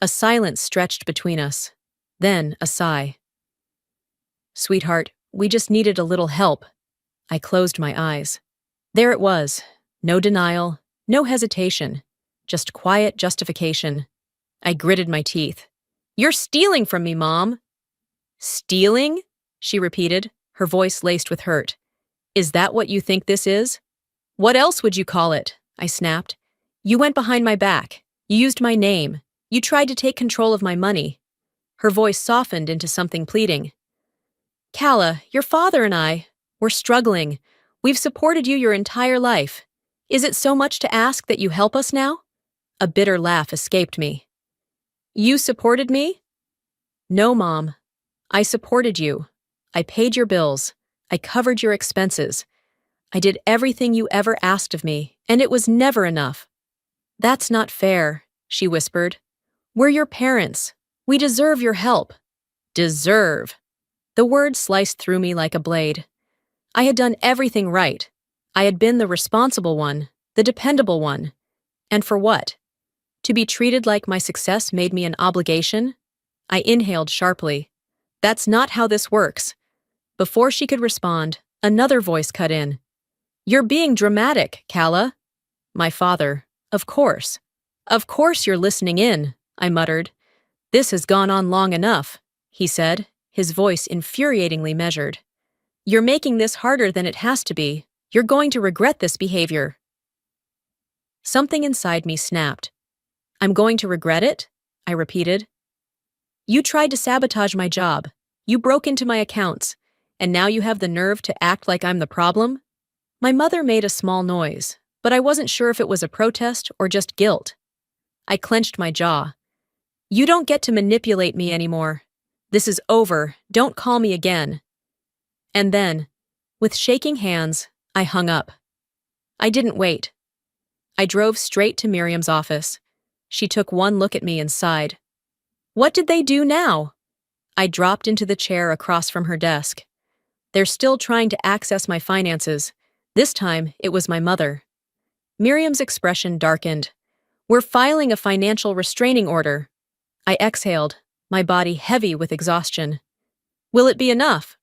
A silence stretched between us, then a sigh. "Sweetheart, we just needed a little help." I closed my eyes. There it was. No denial, no hesitation, just quiet justification. I gritted my teeth. "You're stealing from me, Mom." "Stealing?" she repeated, her voice laced with hurt. "Is that what you think this is?" "What else would you call it?" I snapped. "You went behind my back. You used my name. You tried to take control of my money." Her voice softened into something pleading. "Calla, your father and I, we're struggling. We've supported you your entire life. Is it so much to ask that you help us now?" A bitter laugh escaped me. "You supported me?" "No, Mom. I supported you. I paid your bills. I covered your expenses. I did everything you ever asked of me, and it was never enough." "That's not fair," she whispered. "We're your parents. We deserve your help." "Deserve." The word sliced through me like a blade. I had done everything right. I had been the responsible one, the dependable one. And for what? To be treated like my success made me an obligation? I inhaled sharply. "That's not how this works." Before she could respond, another voice cut in. "You're being dramatic, Calla." My father. "Of course. Of course you're listening in," I muttered. "This has gone on long enough," he said, his voice infuriatingly measured. "You're making this harder than it has to be. You're going to regret this behavior." Something inside me snapped. "I'm going to regret it?" I repeated. "You tried to sabotage my job. You broke into my accounts. And now you have the nerve to act like I'm the problem?" My mother made a small noise, but I wasn't sure if it was a protest or just guilt. I clenched my jaw. "You don't get to manipulate me anymore. This is over. Don't call me again." And then, with shaking hands, I hung up. I didn't wait. I drove straight to Miriam's office. She took one look at me and sighed. What did they do now? I dropped into the chair across from her desk. They're still trying to access my finances. This time, it was my mother. Miriam's expression darkened. We're filing a financial restraining order. I exhaled, my body heavy with exhaustion. Will it be enough?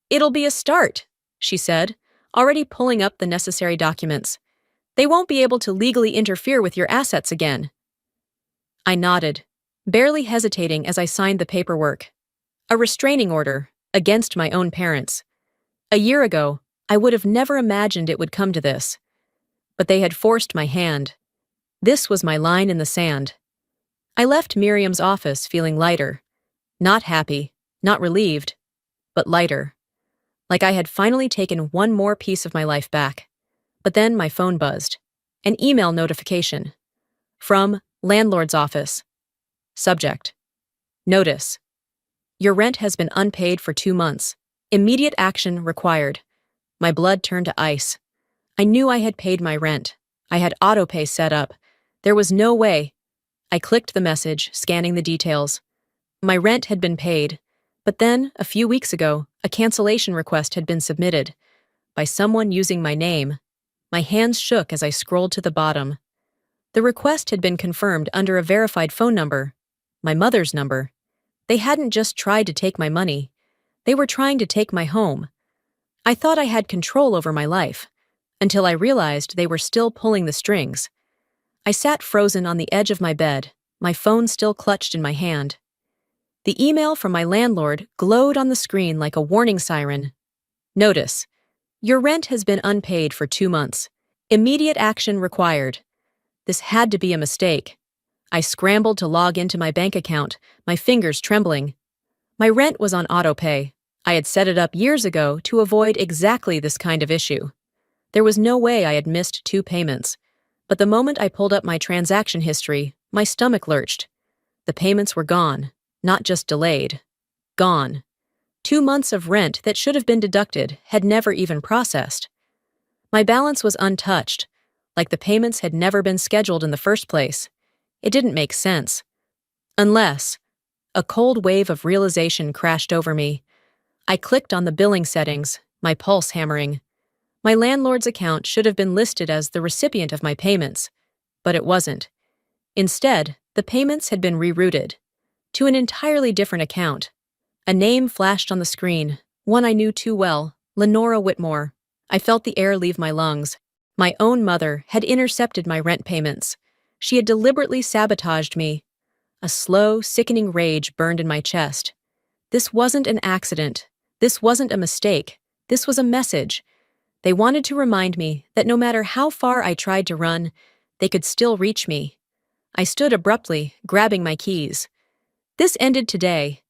It'll be a start, she said, already pulling up the necessary documents. They won't be able to legally interfere with your assets again. I nodded, barely hesitating as I signed the paperwork. A restraining order, against my own parents. A year ago, I would have never imagined it would come to this. But they had forced my hand. This was my line in the sand. I left Miriam's office feeling lighter. Not happy, not relieved, but lighter. Like I had finally taken one more piece of my life back. But then my phone buzzed. An email notification. From landlord's office. Subject. Notice. Your rent has been unpaid for 2 months. Immediate action required. My blood turned to ice. I knew I had paid my rent. I had autopay set up. There was no way. I clicked the message, scanning the details. My rent had been paid. But then, a few weeks ago, a cancellation request had been submitted. By someone using my name. My hands shook as I scrolled to the bottom. The request had been confirmed under a verified phone number. My mother's number. They hadn't just tried to take my money. They were trying to take my home. I thought I had control over my life, until I realized they were still pulling the strings. I sat frozen on the edge of my bed, my phone still clutched in my hand. The email from my landlord glowed on the screen like a warning siren. Notice. Your rent has been unpaid for 2 months. Immediate action required. This had to be a mistake. I scrambled to log into my bank account, my fingers trembling. My rent was on autopay. I had set it up years ago to avoid exactly this kind of issue. There was no way I had missed 2 payments. But the moment I pulled up my transaction history, my stomach lurched. The payments were gone, not just delayed. Gone. 2 months of rent that should have been deducted had never even processed. My balance was untouched, like the payments had never been scheduled in the first place. It didn't make sense. Unless, a cold wave of realization crashed over me. I clicked on the billing settings, my pulse hammering. My landlord's account should have been listed as the recipient of my payments, but it wasn't. Instead, the payments had been rerouted to an entirely different account. A name flashed on the screen, one I knew too well, Lenora Whitmore. I felt the air leave my lungs. My own mother had intercepted my rent payments. She had deliberately sabotaged me. A slow, sickening rage burned in my chest. This wasn't an accident. This wasn't a mistake. This was a message. They wanted to remind me that no matter how far I tried to run, they could still reach me. I stood abruptly, grabbing my keys. This ended today.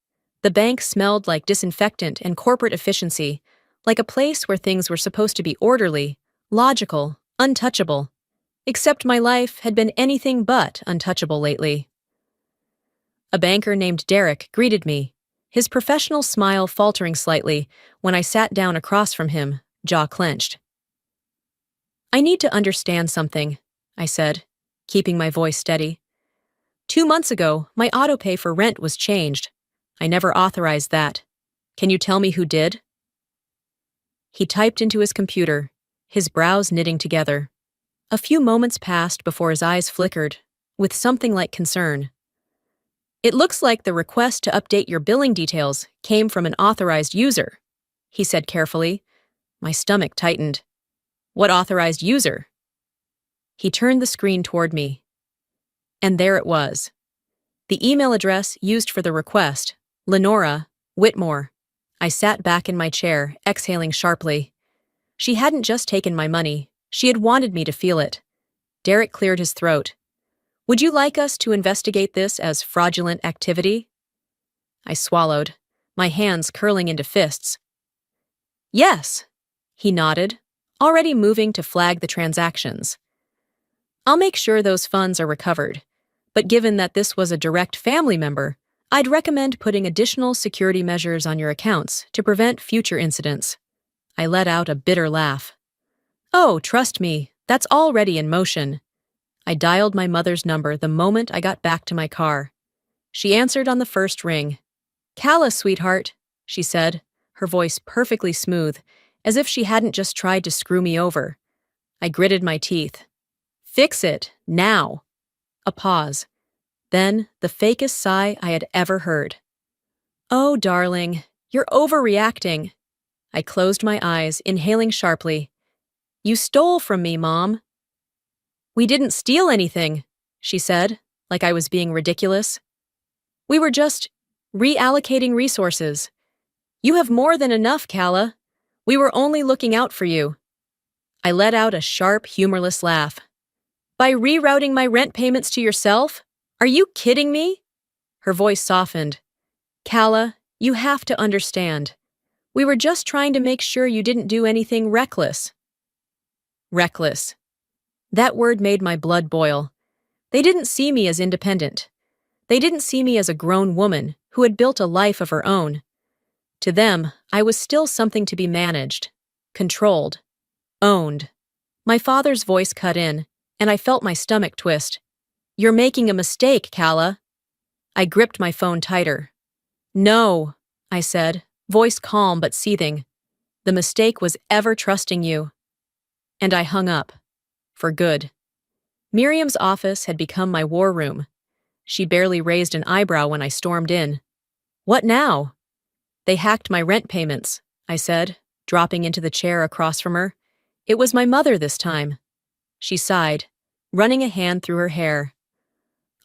The bank smelled like disinfectant and corporate efficiency, like a place where things were supposed to be orderly, logical, untouchable. Except my life had been anything but untouchable lately. A banker named Derek greeted me, his professional smile faltering slightly when I sat down across from him, jaw clenched. I need to understand something, I said, keeping my voice steady. 2 months ago, my autopay for rent was changed. I never authorized that. Can you tell me who did? He typed into his computer, his brows knitting together. A few moments passed before his eyes flickered, with something like concern. It looks like the request to update your billing details came from an authorized user, he said carefully. My stomach tightened. What authorized user? He turned the screen toward me. And there it was. The email address used for the request, Lenora Whitmore. I sat back in my chair, exhaling sharply. She hadn't just taken my money. She had wanted me to feel it. Derek cleared his throat. Would you like us to investigate this as fraudulent activity? I swallowed, my hands curling into fists. Yes, he nodded, already moving to flag the transactions. I'll make sure those funds are recovered, but given that this was a direct family member, I'd recommend putting additional security measures on your accounts to prevent future incidents. I let out a bitter laugh. Oh, trust me, that's already in motion. I dialed my mother's number the moment I got back to my car. She answered on the first ring. "Calla, sweetheart," she said, her voice perfectly smooth, as if she hadn't just tried to screw me over. I gritted my teeth. "Fix it, now." A pause. Then, the fakest sigh I had ever heard. "Oh, darling, you're overreacting." I closed my eyes, inhaling sharply. "You stole from me, Mom." "We didn't steal anything," she said, like I was being ridiculous. "We were just reallocating resources. You have more than enough, Calla. We were only looking out for you." I let out a sharp, humorless laugh. "By rerouting my rent payments to yourself? Are you kidding me?" Her voice softened. "Calla, you have to understand. We were just trying to make sure you didn't do anything reckless." Reckless. That word made my blood boil. They didn't see me as independent. They didn't see me as a grown woman who had built a life of her own. To them, I was still something to be managed, controlled, owned. My father's voice cut in, and I felt my stomach twist. "You're making a mistake, Calla." I gripped my phone tighter. "No," I said, voice calm but seething. "The mistake was ever trusting you." And I hung up. For good. Miriam's office had become my war room. She barely raised an eyebrow when I stormed in. "What now?" "They hacked my rent payments," I said, dropping into the chair across from her. "It was my mother this time." She sighed, running a hand through her hair.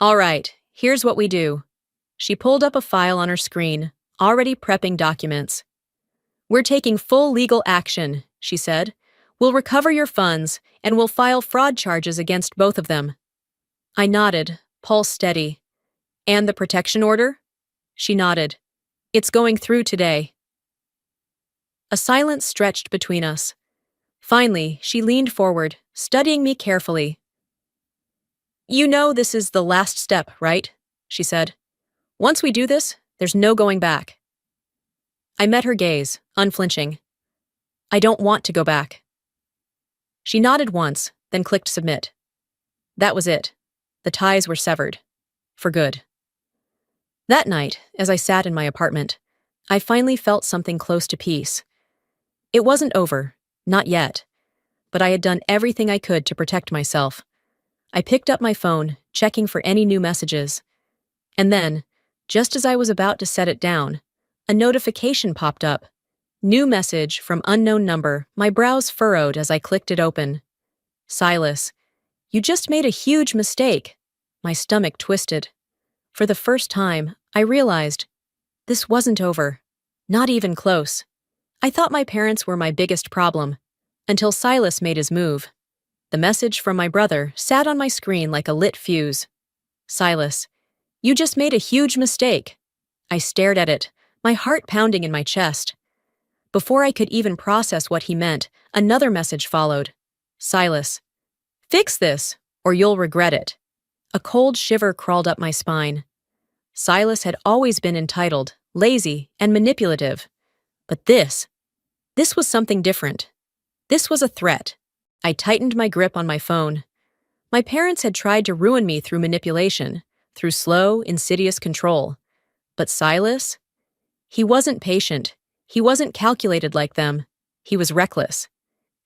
"All right, here's what we do." She pulled up a file on her screen, already prepping documents. "We're taking full legal action," she said. "We'll recover your funds, and we'll file fraud charges against both of them." I nodded, pulse steady. "And the protection order?" She nodded. "It's going through today." A silence stretched between us. Finally, she leaned forward, studying me carefully. "You know this is the last step, right?" she said. "Once we do this, there's no going back." I met her gaze, unflinching. "I don't want to go back." She nodded once, then clicked submit. That was it. The ties were severed. For good. That night, as I sat in my apartment, I finally felt something close to peace. It wasn't over, not yet, but I had done everything I could to protect myself. I picked up my phone, checking for any new messages. And then, just as I was about to set it down, a notification popped up. New message from unknown number. My brows furrowed as I clicked it open. "Silas, you just made a huge mistake." My stomach twisted. For the first time, I realized this wasn't over. Not even close. I thought my parents were my biggest problem, until Silas made his move. The message from my brother sat on my screen like a lit fuse. "Silas, you just made a huge mistake." I stared at it, my heart pounding in my chest. Before I could even process what he meant, another message followed. "Silas, fix this, or you'll regret it." A cold shiver crawled up my spine. Silas had always been entitled, lazy, and manipulative. But this was something different. This was a threat. I tightened my grip on my phone. My parents had tried to ruin me through manipulation, through slow, insidious control. But Silas? He wasn't patient. He wasn't calculated like them. He was reckless.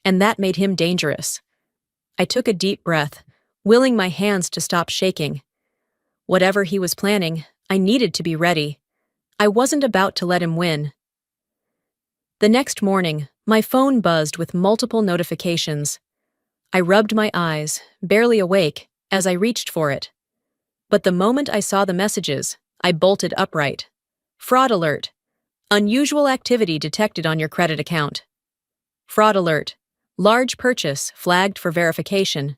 And that made him dangerous. I took a deep breath, willing my hands to stop shaking. Whatever he was planning, I needed to be ready. I wasn't about to let him win. The next morning, my phone buzzed with multiple notifications. I rubbed my eyes, barely awake, as I reached for it. But the moment I saw the messages, I bolted upright. Fraud alert. Unusual activity detected on your credit account. Fraud alert. Large purchase flagged for verification.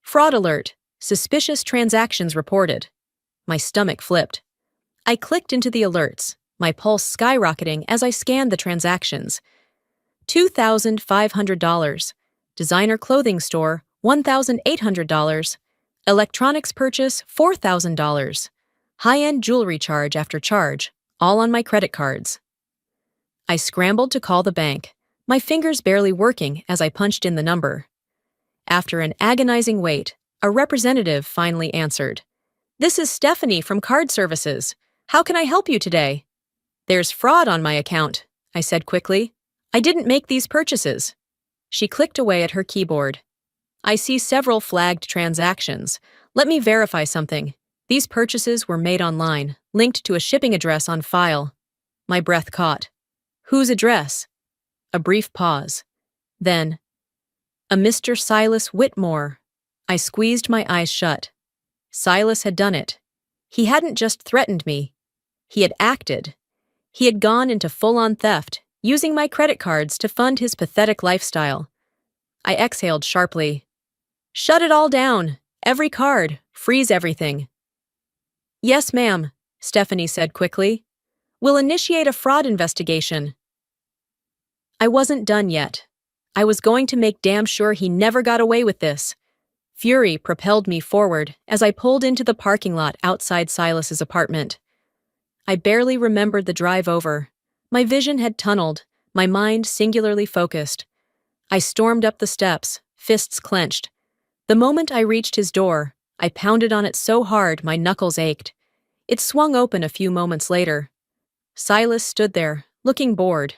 Fraud alert. Suspicious transactions reported. My stomach flipped. I clicked into the alerts, my pulse skyrocketing as I scanned the transactions. $2,500. Designer clothing store, $1,800. Electronics purchase, $4,000. High-end jewelry charge after charge, all on my credit cards. I scrambled to call the bank, my fingers barely working as I punched in the number. After an agonizing wait, A representative finally answered. "This is Stephanie from Card Services. How can I help you today?" "There's fraud on my account," I said quickly. "I didn't make these purchases." She clicked away at her keyboard. "I see several flagged transactions. Let me verify something. These purchases were made online, linked to a shipping address on file." My breath caught. "Whose address?" A brief pause. Then, "A Mr. Silas Whitmore." I squeezed my eyes shut. Silas had done it. He hadn't just threatened me. He had acted. He had gone into full-on theft, using my credit cards to fund his pathetic lifestyle. I exhaled sharply. "Shut it all down. Every card. Freeze everything." "Yes, ma'am," Stephanie said quickly. "We'll initiate a fraud investigation." I wasn't done yet. I was going to make damn sure he never got away with this. Fury propelled me forward as I pulled into the parking lot outside Silas's apartment. I barely remembered the drive over. My vision had tunneled, my mind singularly focused. I stormed up the steps, fists clenched. The moment I reached his door, I pounded on it so hard my knuckles ached. It swung open a few moments later. Silas stood there, looking bored,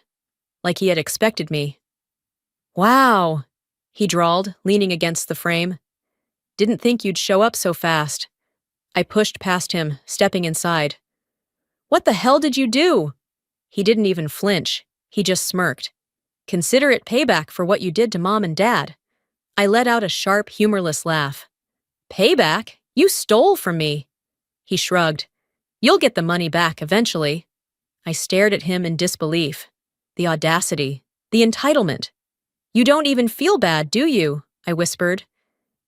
like he had expected me. "Wow," he drawled, leaning against the frame. "Didn't think you'd show up so fast." I pushed past him, stepping inside. "What the hell did you do?" He didn't even flinch. He just smirked. "Consider it payback for what you did to Mom and Dad." I let out a sharp, humorless laugh. "Payback? You stole from me." He shrugged. "You'll get the money back eventually." I stared at him in disbelief. The audacity. The entitlement. "You don't even feel bad, do you?" I whispered.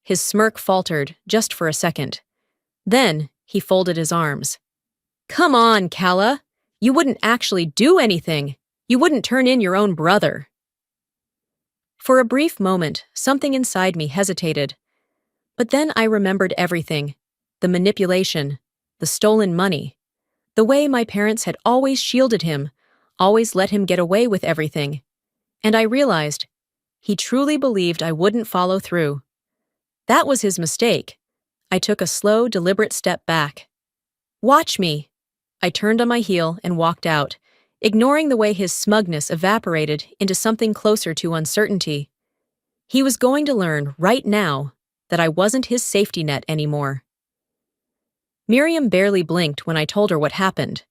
His smirk faltered, just for a second. Then, he folded his arms. "Come on, Calla. You wouldn't actually do anything. You wouldn't turn in your own brother." For a brief moment, something inside me hesitated. But then I remembered everything. The manipulation, the stolen money, the way my parents had always shielded him, always let him get away with everything. And I realized, he truly believed I wouldn't follow through. That was his mistake. I took a slow, deliberate step back. "Watch me." I turned on my heel and walked out, ignoring the way his smugness evaporated into something closer to uncertainty. He was going to learn right now that I wasn't his safety net anymore. Miriam barely blinked when I told her what happened.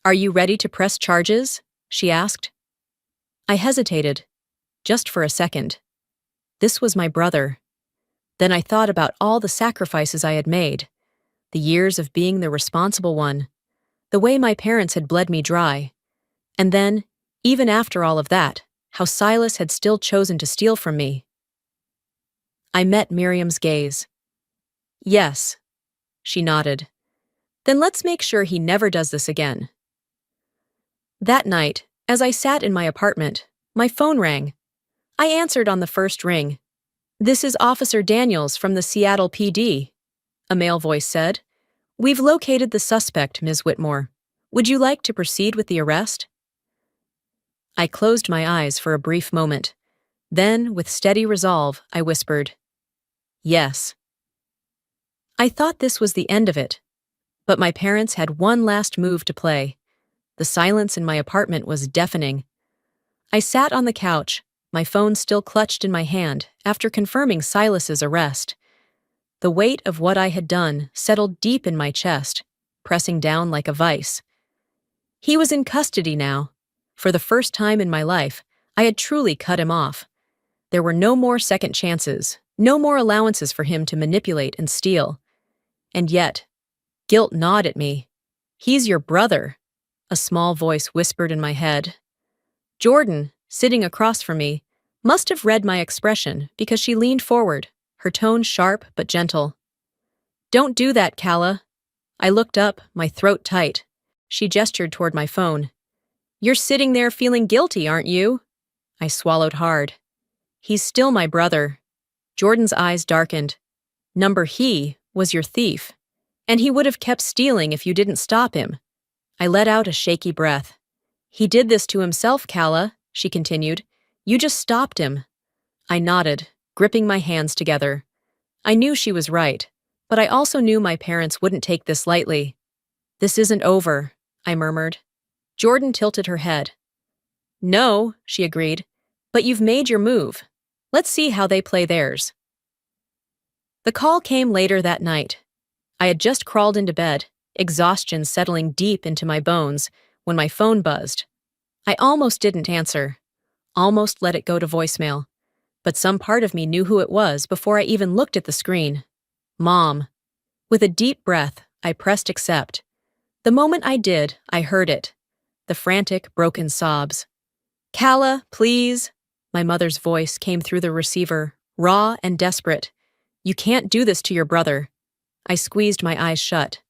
"Are you ready to press charges?" she asked. I hesitated, just for a second. This was my brother. Then I thought about all the sacrifices I had made, the years of being the responsible one, the way my parents had bled me dry. And then, even after all of that, how Silas had still chosen to steal from me. I met Miriam's gaze. "Yes," she nodded. "Then let's make sure he never does this again." That night, as I sat in my apartment, my phone rang. I answered on the first ring. "This is Officer Daniels from the Seattle PD," a male voice said. "We've located the suspect, Ms. Whitmore. Would you like to proceed with the arrest?" I closed my eyes for a brief moment. Then, with steady resolve, I whispered, "Yes." I thought this was the end of it. But my parents had one last move to play. The silence in my apartment was deafening. I sat on the couch, my phone still clutched in my hand, after confirming Silas's arrest. The weight of what I had done settled deep in my chest, pressing down like a vice. He was in custody now. For the first time in my life, I had truly cut him off. There were no more second chances, no more allowances for him to manipulate and steal. And yet, guilt gnawed at me. "He's your brother," a small voice whispered in my head. Jordan, sitting across from me, must have read my expression because she leaned forward, her tone sharp but gentle. "Don't do that, Calla." I looked up, my throat tight. She gestured toward my phone. "You're sitting there feeling guilty, aren't you?" I swallowed hard. "He's still my brother." Jordan's eyes darkened. "Number he was your thief. And he would have kept stealing if you didn't stop him." I let out a shaky breath. "He did this to himself, Calla," she continued. "You just stopped him." I nodded, gripping my hands together. I knew she was right, but I also knew my parents wouldn't take this lightly. "This isn't over," I murmured. Jordan tilted her head. "No," she agreed, "but you've made your move. Let's see how they play theirs." The call came later that night. I had just crawled into bed, exhaustion settling deep into my bones, when my phone buzzed. I almost didn't answer, almost let it go to voicemail, but some part of me knew who it was before I even looked at the screen. Mom. With a deep breath, I pressed accept. The moment I did, I heard it. The frantic, broken sobs. "Calla, please." My mother's voice came through the receiver, raw and desperate. "You can't do this to your brother." I squeezed my eyes shut.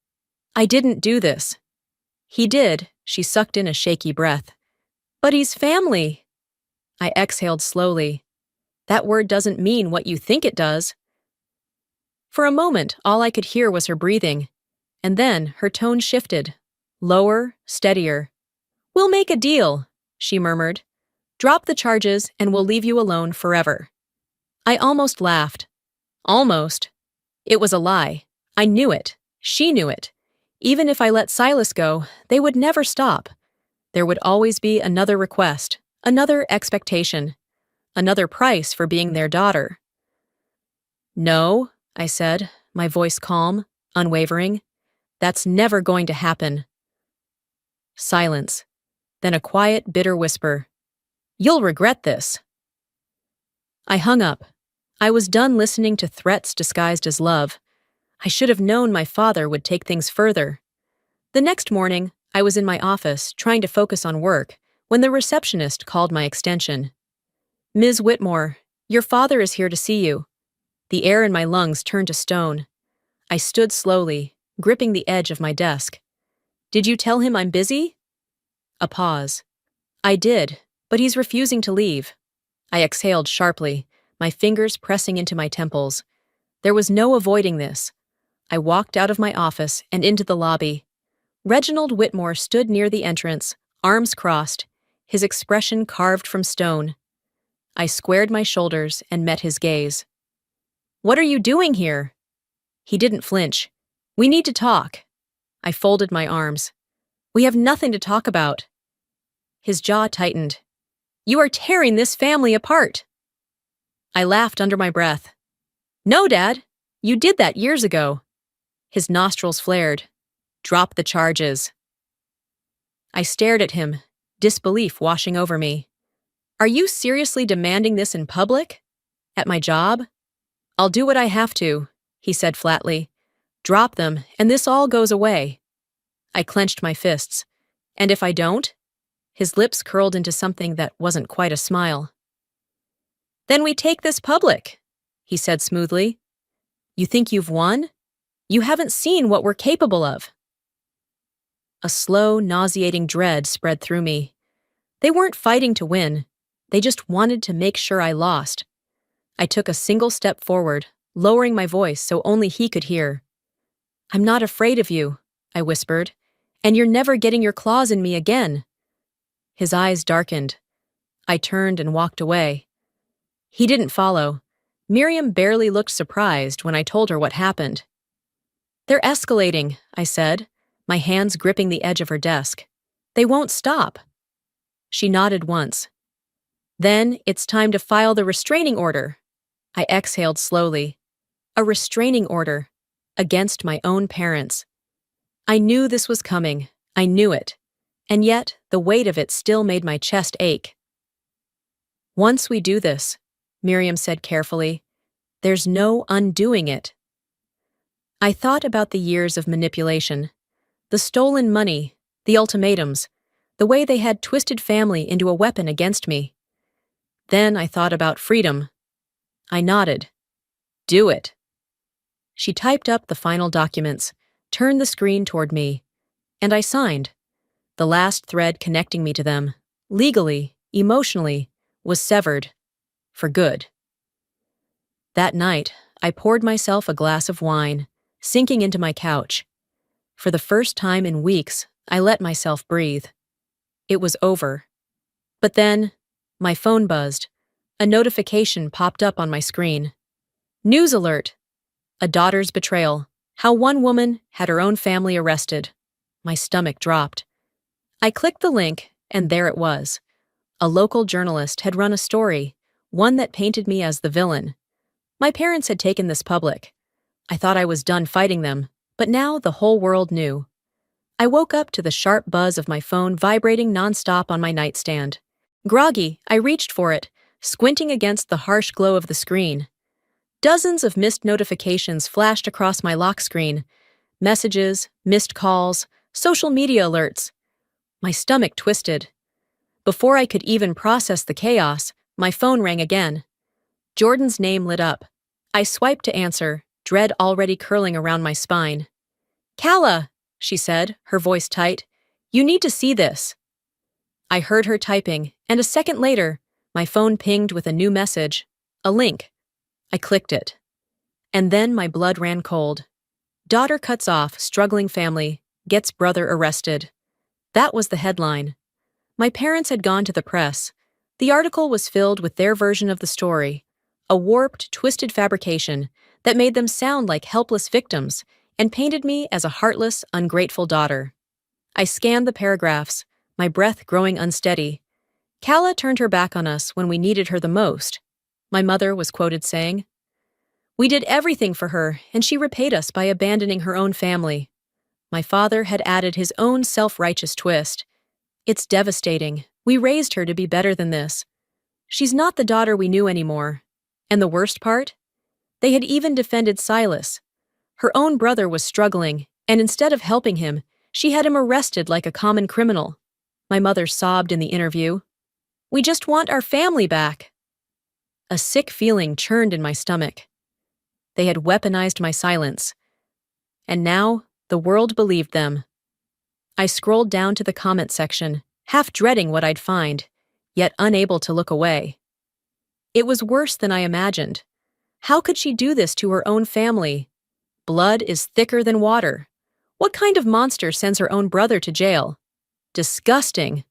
"I didn't do this." "He did," she sucked in a shaky breath. "But he's family." I exhaled slowly. "That word doesn't mean what you think it does." For a moment, all I could hear was her breathing. And then her tone shifted. Lower, steadier. "We'll make a deal," she murmured. "Drop the charges and we'll leave you alone forever." I almost laughed. Almost. It was a lie. I knew it. She knew it. Even if I let Silas go, they would never stop. There would always be another request, another expectation, another price for being their daughter. "No," I said, my voice calm, unwavering. "That's never going to happen." Silence. Then a quiet, bitter whisper. "You'll regret this." I hung up. I was done listening to threats disguised as love. I should have known my father would take things further. The next morning, I was in my office, trying to focus on work, when the receptionist called my extension. "Ms. Whitmore, your father is here to see you." The air in my lungs turned to stone. I stood slowly, gripping the edge of my desk. "Did you tell him I'm busy?" A pause. "I did, but he's refusing to leave." I exhaled sharply, my fingers pressing into my temples. There was no avoiding this. I walked out of my office and into the lobby. Reginald Whitmore stood near the entrance, arms crossed, his expression carved from stone. I squared my shoulders and met his gaze. "What are you doing here?" He didn't flinch. "We need to talk." I folded my arms. "We have nothing to talk about." His jaw tightened. "You are tearing this family apart." I laughed under my breath. "No, Dad. You did that years ago." His nostrils flared. "Drop the charges." I stared at him, disbelief washing over me. "Are you seriously demanding this in public? At my job?" "I'll do what I have to," he said flatly. "Drop them, and this all goes away." I clenched my fists. "And if I don't?" His lips curled into something that wasn't quite a smile. "Then we take this public," he said smoothly. "You think you've won? You haven't seen what we're capable of." A slow, nauseating dread spread through me. They weren't fighting to win. They just wanted to make sure I lost. I took a single step forward, lowering my voice so only he could hear. "I'm not afraid of you," I whispered, "and you're never getting your claws in me again." His eyes darkened. I turned and walked away. He didn't follow. Miriam barely looked surprised when I told her what happened. "They're escalating," I said, my hands gripping the edge of her desk. "They won't stop." She nodded once. "Then it's time to file the restraining order." I exhaled slowly. A restraining order. Against my own parents. I knew this was coming. I knew it. And yet, the weight of it still made my chest ache. "Once we do this," Miriam said carefully, "there's no undoing it." I thought about the years of manipulation, the stolen money, the ultimatums, the way they had twisted family into a weapon against me. Then I thought about freedom. I nodded. "Do it." She typed up the final documents, turned the screen toward me, and I signed. The last thread connecting me to them, legally, emotionally, was severed. For good. That night, I poured myself a glass of wine, sinking into my couch. For the first time in weeks, I let myself breathe. It was over. But then, my phone buzzed. A notification popped up on my screen. "News alert! A daughter's betrayal. How one woman had her own family arrested. My stomach dropped. I clicked the link, and there it was. A local journalist had run a story, one that painted me as the villain. My parents had taken this public. I thought I was done fighting them, but now the whole world knew. I woke up to the sharp buzz of my phone vibrating nonstop on my nightstand. Groggy, I reached for it, squinting against the harsh glow of the screen. Dozens of missed notifications flashed across my lock screen. Messages, missed calls, social media alerts. My stomach twisted. Before I could even process the chaos, my phone rang again. Jordan's name lit up. I swiped to answer, dread already curling around my spine. "Kala," she said, her voice tight. "You need to see this." I heard her typing, and a second later, my phone pinged with a new message. A link. I clicked it. And then my blood ran cold. Daughter cuts off, struggling family, gets brother arrested. That was the headline. My parents had gone to the press. The article was filled with their version of the story, a warped, twisted fabrication that made them sound like helpless victims and painted me as a heartless, ungrateful daughter. I scanned the paragraphs, my breath growing unsteady. "Kala turned her back on us when we needed her the most," my mother was quoted saying. "We did everything for her, and she repaid us by abandoning her own family." My father had added his own self-righteous twist. "It's devastating. We raised her to be better than this. She's not the daughter we knew anymore." And the worst part? They had even defended Silas. Her own brother was struggling, and instead of helping him, she had him arrested like a common criminal. My mother sobbed in the interview. "We just want our family back." A sick feeling churned in my stomach. They had weaponized my silence. And now, the world believed them. I scrolled down to the comment section, half dreading what I'd find, yet unable to look away. It was worse than I imagined. How could she do this to her own family? Blood is thicker than water. What kind of monster sends her own brother to jail? Disgusting.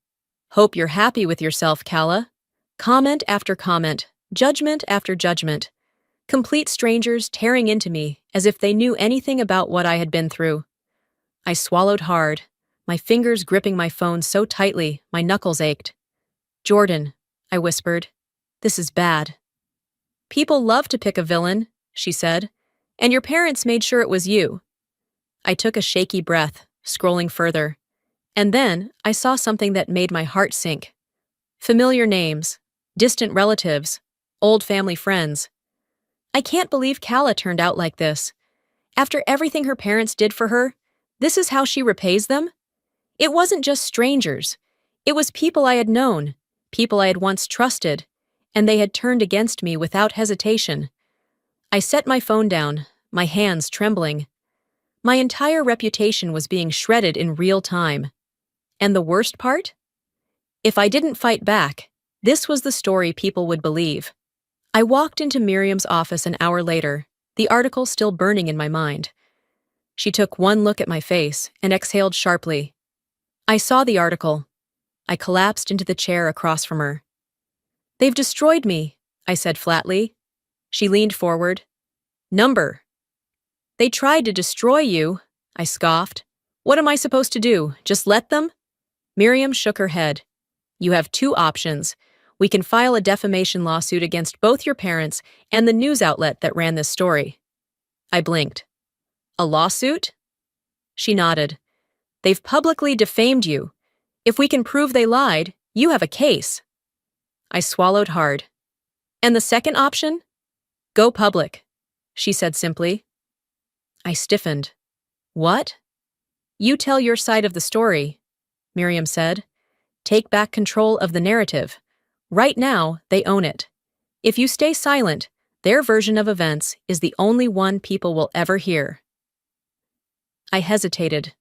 Hope you're happy with yourself, Kala. Comment after comment, judgment after judgment. Complete strangers tearing into me as if they knew anything about what I had been through. I swallowed hard, my fingers gripping my phone so tightly my knuckles ached. "Jordan," I whispered, "this is bad." "People love to pick a villain," she said, "and your parents made sure it was you." I took a shaky breath, scrolling further. And then I saw something that made my heart sink. Familiar names, distant relatives, old family friends. I can't believe Kala turned out like this. After everything her parents did for her, this is how she repays them? It wasn't just strangers. It was people I had known, people I had once trusted, and they had turned against me without hesitation. I set my phone down, my hands trembling. My entire reputation was being shredded in real time. And the worst part? If I didn't fight back, this was the story people would believe. I walked into Miriam's office an hour later, the article still burning in my mind. She took one look at my face and exhaled sharply. I saw the article. I collapsed into the chair across from her. "They've destroyed me," I said flatly. She leaned forward. "Number." "They tried to destroy you," I scoffed. "What am I supposed to do? Just let them?" Miriam shook her head. "You have two options. We can file a defamation lawsuit against both your parents and the news outlet that ran this story." I blinked. "A lawsuit?" She nodded. "They've publicly defamed you. If we can prove they lied, you have a case." I swallowed hard. "And the second option?" "Go public," she said simply. I stiffened. "What?" "You tell your side of the story," Miriam said. "Take back control of the narrative. Right now, they own it. If you stay silent, their version of events is the only one people will ever hear." I hesitated.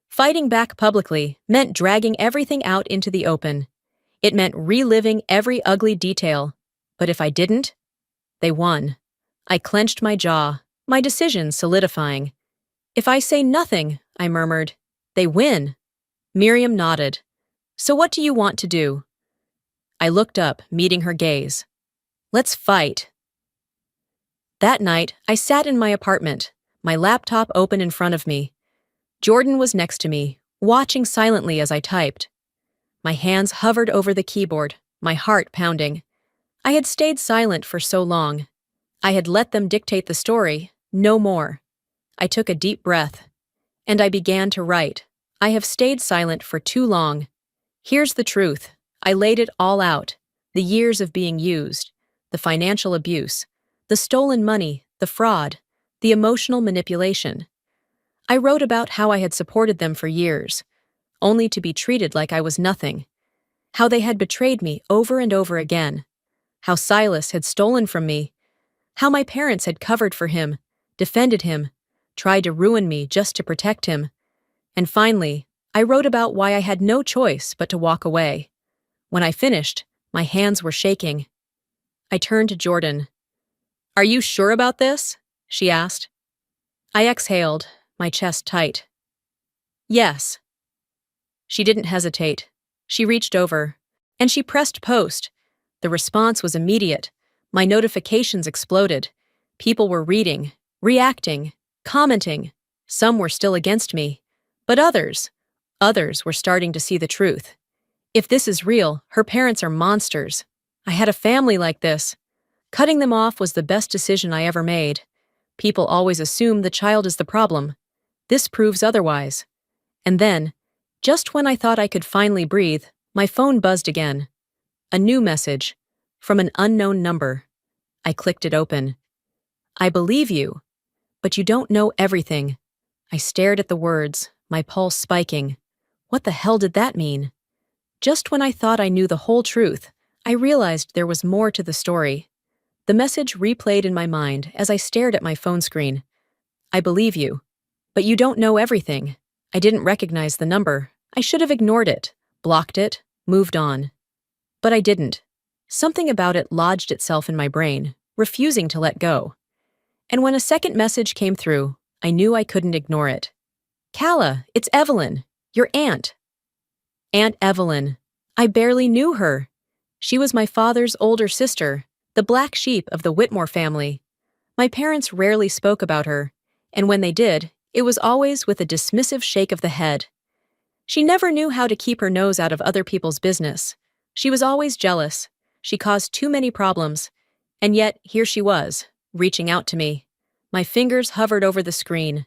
Fighting back publicly meant dragging everything out into the open. It meant reliving every ugly detail. But if I didn't, they won. I clenched my jaw, my decision solidifying. "If I say nothing," I murmured, "they win." Miriam nodded. "So what do you want to do?" I looked up, meeting her gaze. "Let's fight." That night, I sat in my apartment, my laptop open in front of me. Jordan was next to me, watching silently as I typed. My hands hovered over the keyboard, my heart pounding. I had stayed silent for so long. I had let them dictate the story, no more. I took a deep breath, and I began to write. I have stayed silent for too long. Here's the truth. I laid it all out. The years of being used, the financial abuse, the stolen money, the fraud, the emotional manipulation. I wrote about how I had supported them for years, only to be treated like I was nothing. How they had betrayed me over and over again. How Silas had stolen from me. How my parents had covered for him, defended him, tried to ruin me just to protect him. And finally, I wrote about why I had no choice but to walk away. When I finished, my hands were shaking. I turned to Jordan. "Are you sure about this?" she asked. I exhaled, my chest tight. "Yes." She didn't hesitate. She reached over, and she pressed post. The response was immediate. My notifications exploded. People were reading, reacting, commenting. Some were still against me, but others were starting to see the truth. If this is real, her parents are monsters. I had a family like this. Cutting them off was the best decision I ever made. People always assume the child is the problem. This proves otherwise. And then, just when I thought I could finally breathe, my phone buzzed again. A new message, from an unknown number. I clicked it open. "I believe you, but you don't know everything." I stared at the words, my pulse spiking. What the hell did that mean? Just when I thought I knew the whole truth, I realized there was more to the story. The message replayed in my mind as I stared at my phone screen. "I believe you, but you don't know everything." I didn't recognize the number. I should have ignored it, blocked it, moved on. But I didn't. Something about it lodged itself in my brain, refusing to let go. And when a second message came through, I knew I couldn't ignore it. "Calla, it's Evelyn, your aunt." Aunt Evelyn. I barely knew her. She was my father's older sister, the black sheep of the Whitmore family. My parents rarely spoke about her, and when they did, it was always with a dismissive shake of the head. She never knew how to keep her nose out of other people's business. She was always jealous. She caused too many problems. And yet, here she was, reaching out to me. My fingers hovered over the screen.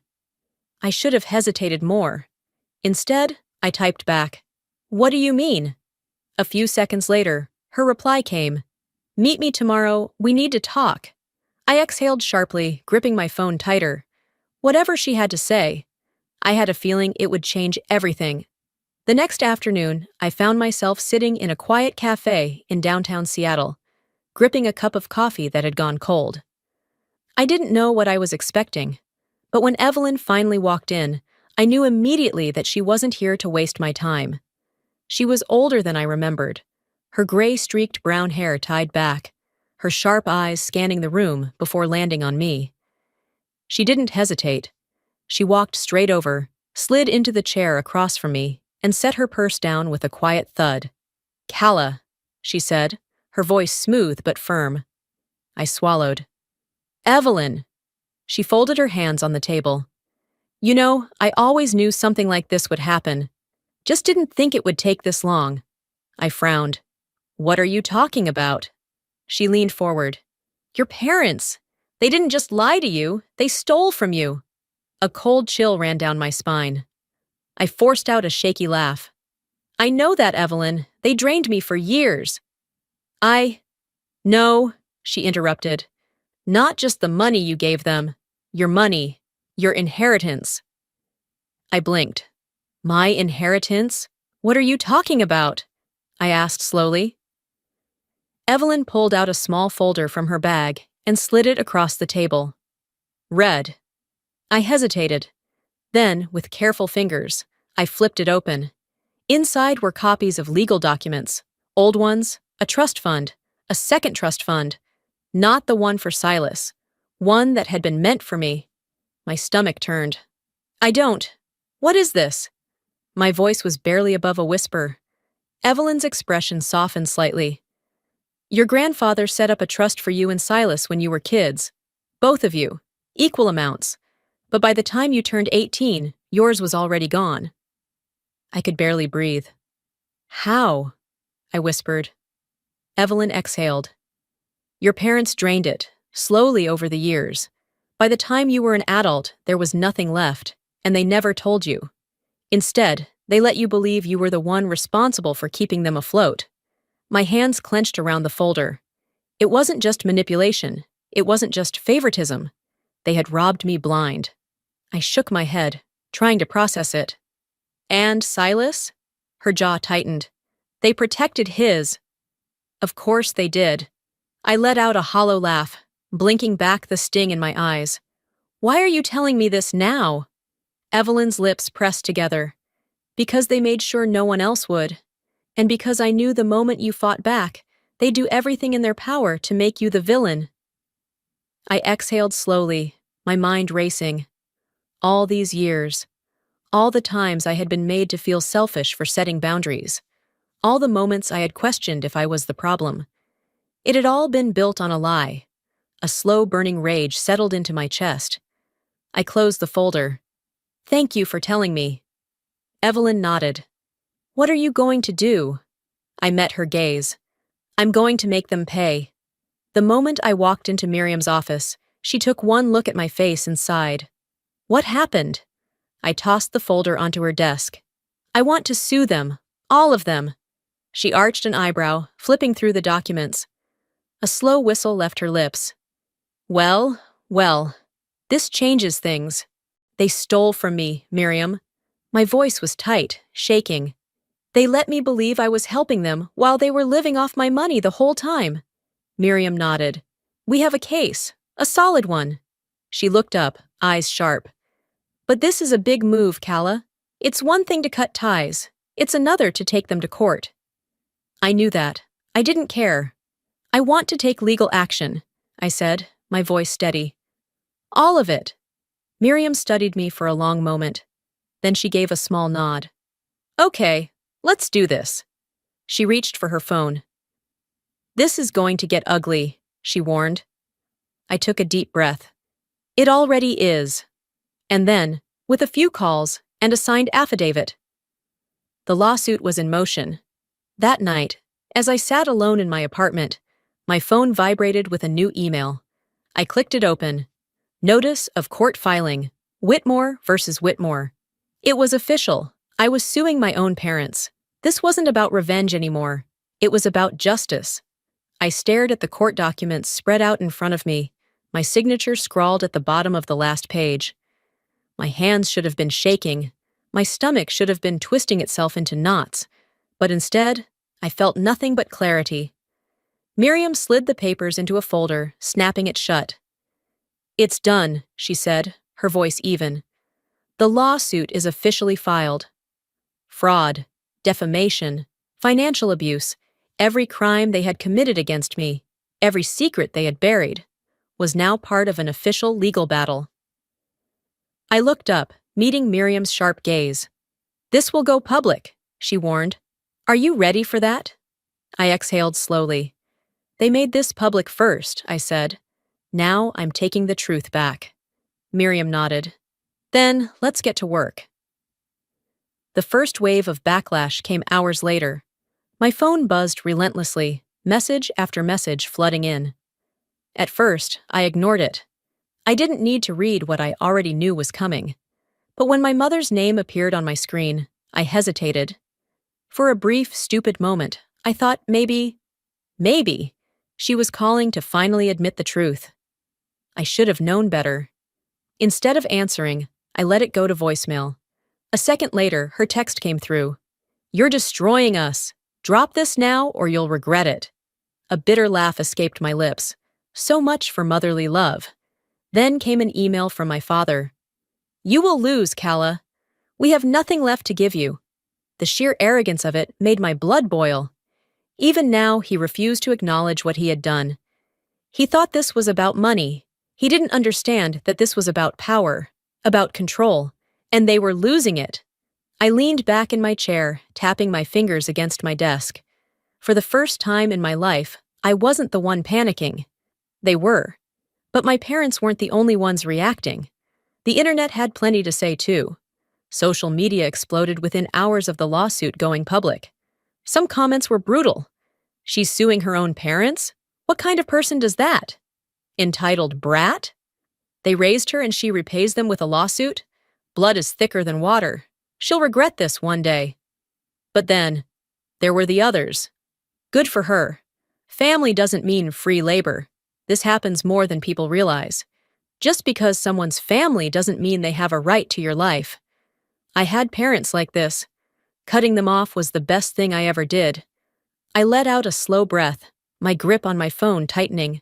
I should have hesitated more. Instead, I typed back, "What do you mean?" A few seconds later, her reply came. "Meet me tomorrow, we need to talk." I exhaled sharply, gripping my phone tighter. Whatever she had to say, I had a feeling it would change everything. The next afternoon, I found myself sitting in a quiet cafe in downtown Seattle, gripping a cup of coffee that had gone cold. I didn't know what I was expecting, but when Evelyn finally walked in, I knew immediately that she wasn't here to waste my time. She was older than I remembered, her gray-streaked brown hair tied back, her sharp eyes scanning the room before landing on me. She didn't hesitate. She walked straight over, slid into the chair across from me, and set her purse down with a quiet thud. "Calla," she said, her voice smooth but firm. I swallowed. "Evelyn." She folded her hands on the table. "You know, I always knew something like this would happen. Just didn't think it would take this long." I frowned. "What are you talking about?" She leaned forward. "Your parents. They didn't just lie to you, they stole from you." A cold chill ran down my spine. I forced out a shaky laugh. "I know that, Evelyn. They drained me for years." No," she interrupted. "Not just the money you gave them. Your money. Your inheritance." I blinked. "My inheritance? What are you talking about?" I asked slowly. Evelyn pulled out a small folder from her bag and slid it across the table. "Read." I hesitated. Then, with careful fingers, I flipped it open. Inside were copies of legal documents, old ones, a trust fund, a second trust fund, not the one for Silas, one that had been meant for me. My stomach turned. "I don't. What is this?" My voice was barely above a whisper. Evelyn's expression softened slightly. "Your grandfather set up a trust for you and Silas when you were kids, Both of you. Equal amounts. But by the time you turned 18, yours was already gone. I could barely breathe. How? I whispered. Evelyn exhaled. Your parents drained it, slowly over the years. By the time you were an adult, there was nothing left, and they never told you. Instead, they let you believe you were the one responsible for keeping them afloat. My hands clenched around the folder. It wasn't just manipulation. It wasn't just favoritism. They had robbed me blind. I shook my head, trying to process it. And Silas? Her jaw tightened. They protected his. Of course they did. I let out a hollow laugh, blinking back the sting in my eyes. Why are you telling me this now? Evelyn's lips pressed together. Because they made sure no one else would. And because I knew the moment you fought back, they'd do everything in their power to make you the villain. I exhaled slowly, my mind racing. All these years. All the times I had been made to feel selfish for setting boundaries. All the moments I had questioned if I was the problem. It had all been built on a lie. A slow-burning rage settled into my chest. I closed the folder. Thank you for telling me. Evelyn nodded. What are you going to do? I met her gaze. I'm going to make them pay. The moment I walked into Miriam's office, she took one look at my face and sighed. What happened? I tossed the folder onto her desk. I want to sue them. All of them. She arched an eyebrow, flipping through the documents. A slow whistle left her lips. Well, this changes things. They stole from me, Miriam. My voice was tight, shaking. They let me believe I was helping them while they were living off my money the whole time. Miriam nodded. We have a case, a solid one. She looked up, eyes sharp. But this is a big move, Calla. It's one thing to cut ties. It's another to take them to court. I knew that. I didn't care. I want to take legal action, I said, my voice steady. All of it. Miriam studied me for a long moment. Then she gave a small nod. Okay, let's do this. She reached for her phone. This is going to get ugly, she warned. I took a deep breath. It already is. And then, with a few calls and a signed affidavit. The lawsuit was in motion. That night, as I sat alone in my apartment, my phone vibrated with a new email. I clicked it open. Notice of court filing. Whitmore versus Whitmore. It was official. I was suing my own parents. This wasn't about revenge anymore. It was about justice. I stared at the court documents spread out in front of me, my signature scrawled at the bottom of the last page. My hands should have been shaking. My stomach should have been twisting itself into knots. But instead, I felt nothing but clarity. Miriam slid the papers into a folder, snapping it shut. It's done, she said, her voice even. The lawsuit is officially filed. Fraud, defamation, financial abuse, every crime they had committed against me, every secret they had buried, was now part of an official legal battle. I looked up, meeting Miriam's sharp gaze. This will go public, she warned. Are you ready for that? I exhaled slowly. They made this public first, I said. Now I'm taking the truth back. Miriam nodded. Then let's get to work. The first wave of backlash came hours later. My phone buzzed relentlessly, message after message flooding in. At first, I ignored it. I didn't need to read what I already knew was coming. But when my mother's name appeared on my screen, I hesitated. For a brief, stupid moment, I thought maybe, she was calling to finally admit the truth. I should have known better. Instead of answering, I let it go to voicemail. A second later, her text came through. You're destroying us. Drop this now or you'll regret it. A bitter laugh escaped my lips. So much for motherly love. Then came an email from my father. You will lose, Calla. We have nothing left to give you. The sheer arrogance of it made my blood boil. Even now, he refused to acknowledge what he had done. He thought this was about money. He didn't understand that this was about power, about control, and they were losing it. I leaned back in my chair, tapping my fingers against my desk. For the first time in my life, I wasn't the one panicking. They were. But my parents weren't the only ones reacting. The internet had plenty to say too. Social media exploded within hours of the lawsuit going public. Some comments were brutal. She's suing her own parents? What kind of person does that? Entitled brat? They raised her and she repays them with a lawsuit? Blood is thicker than water. She'll regret this one day. But then, there were the others. Good for her. Family doesn't mean free labor. This happens more than people realize. Just because someone's family doesn't mean they have a right to your life. I had parents like this. Cutting them off was the best thing I ever did. I let out a slow breath, my grip on my phone tightening.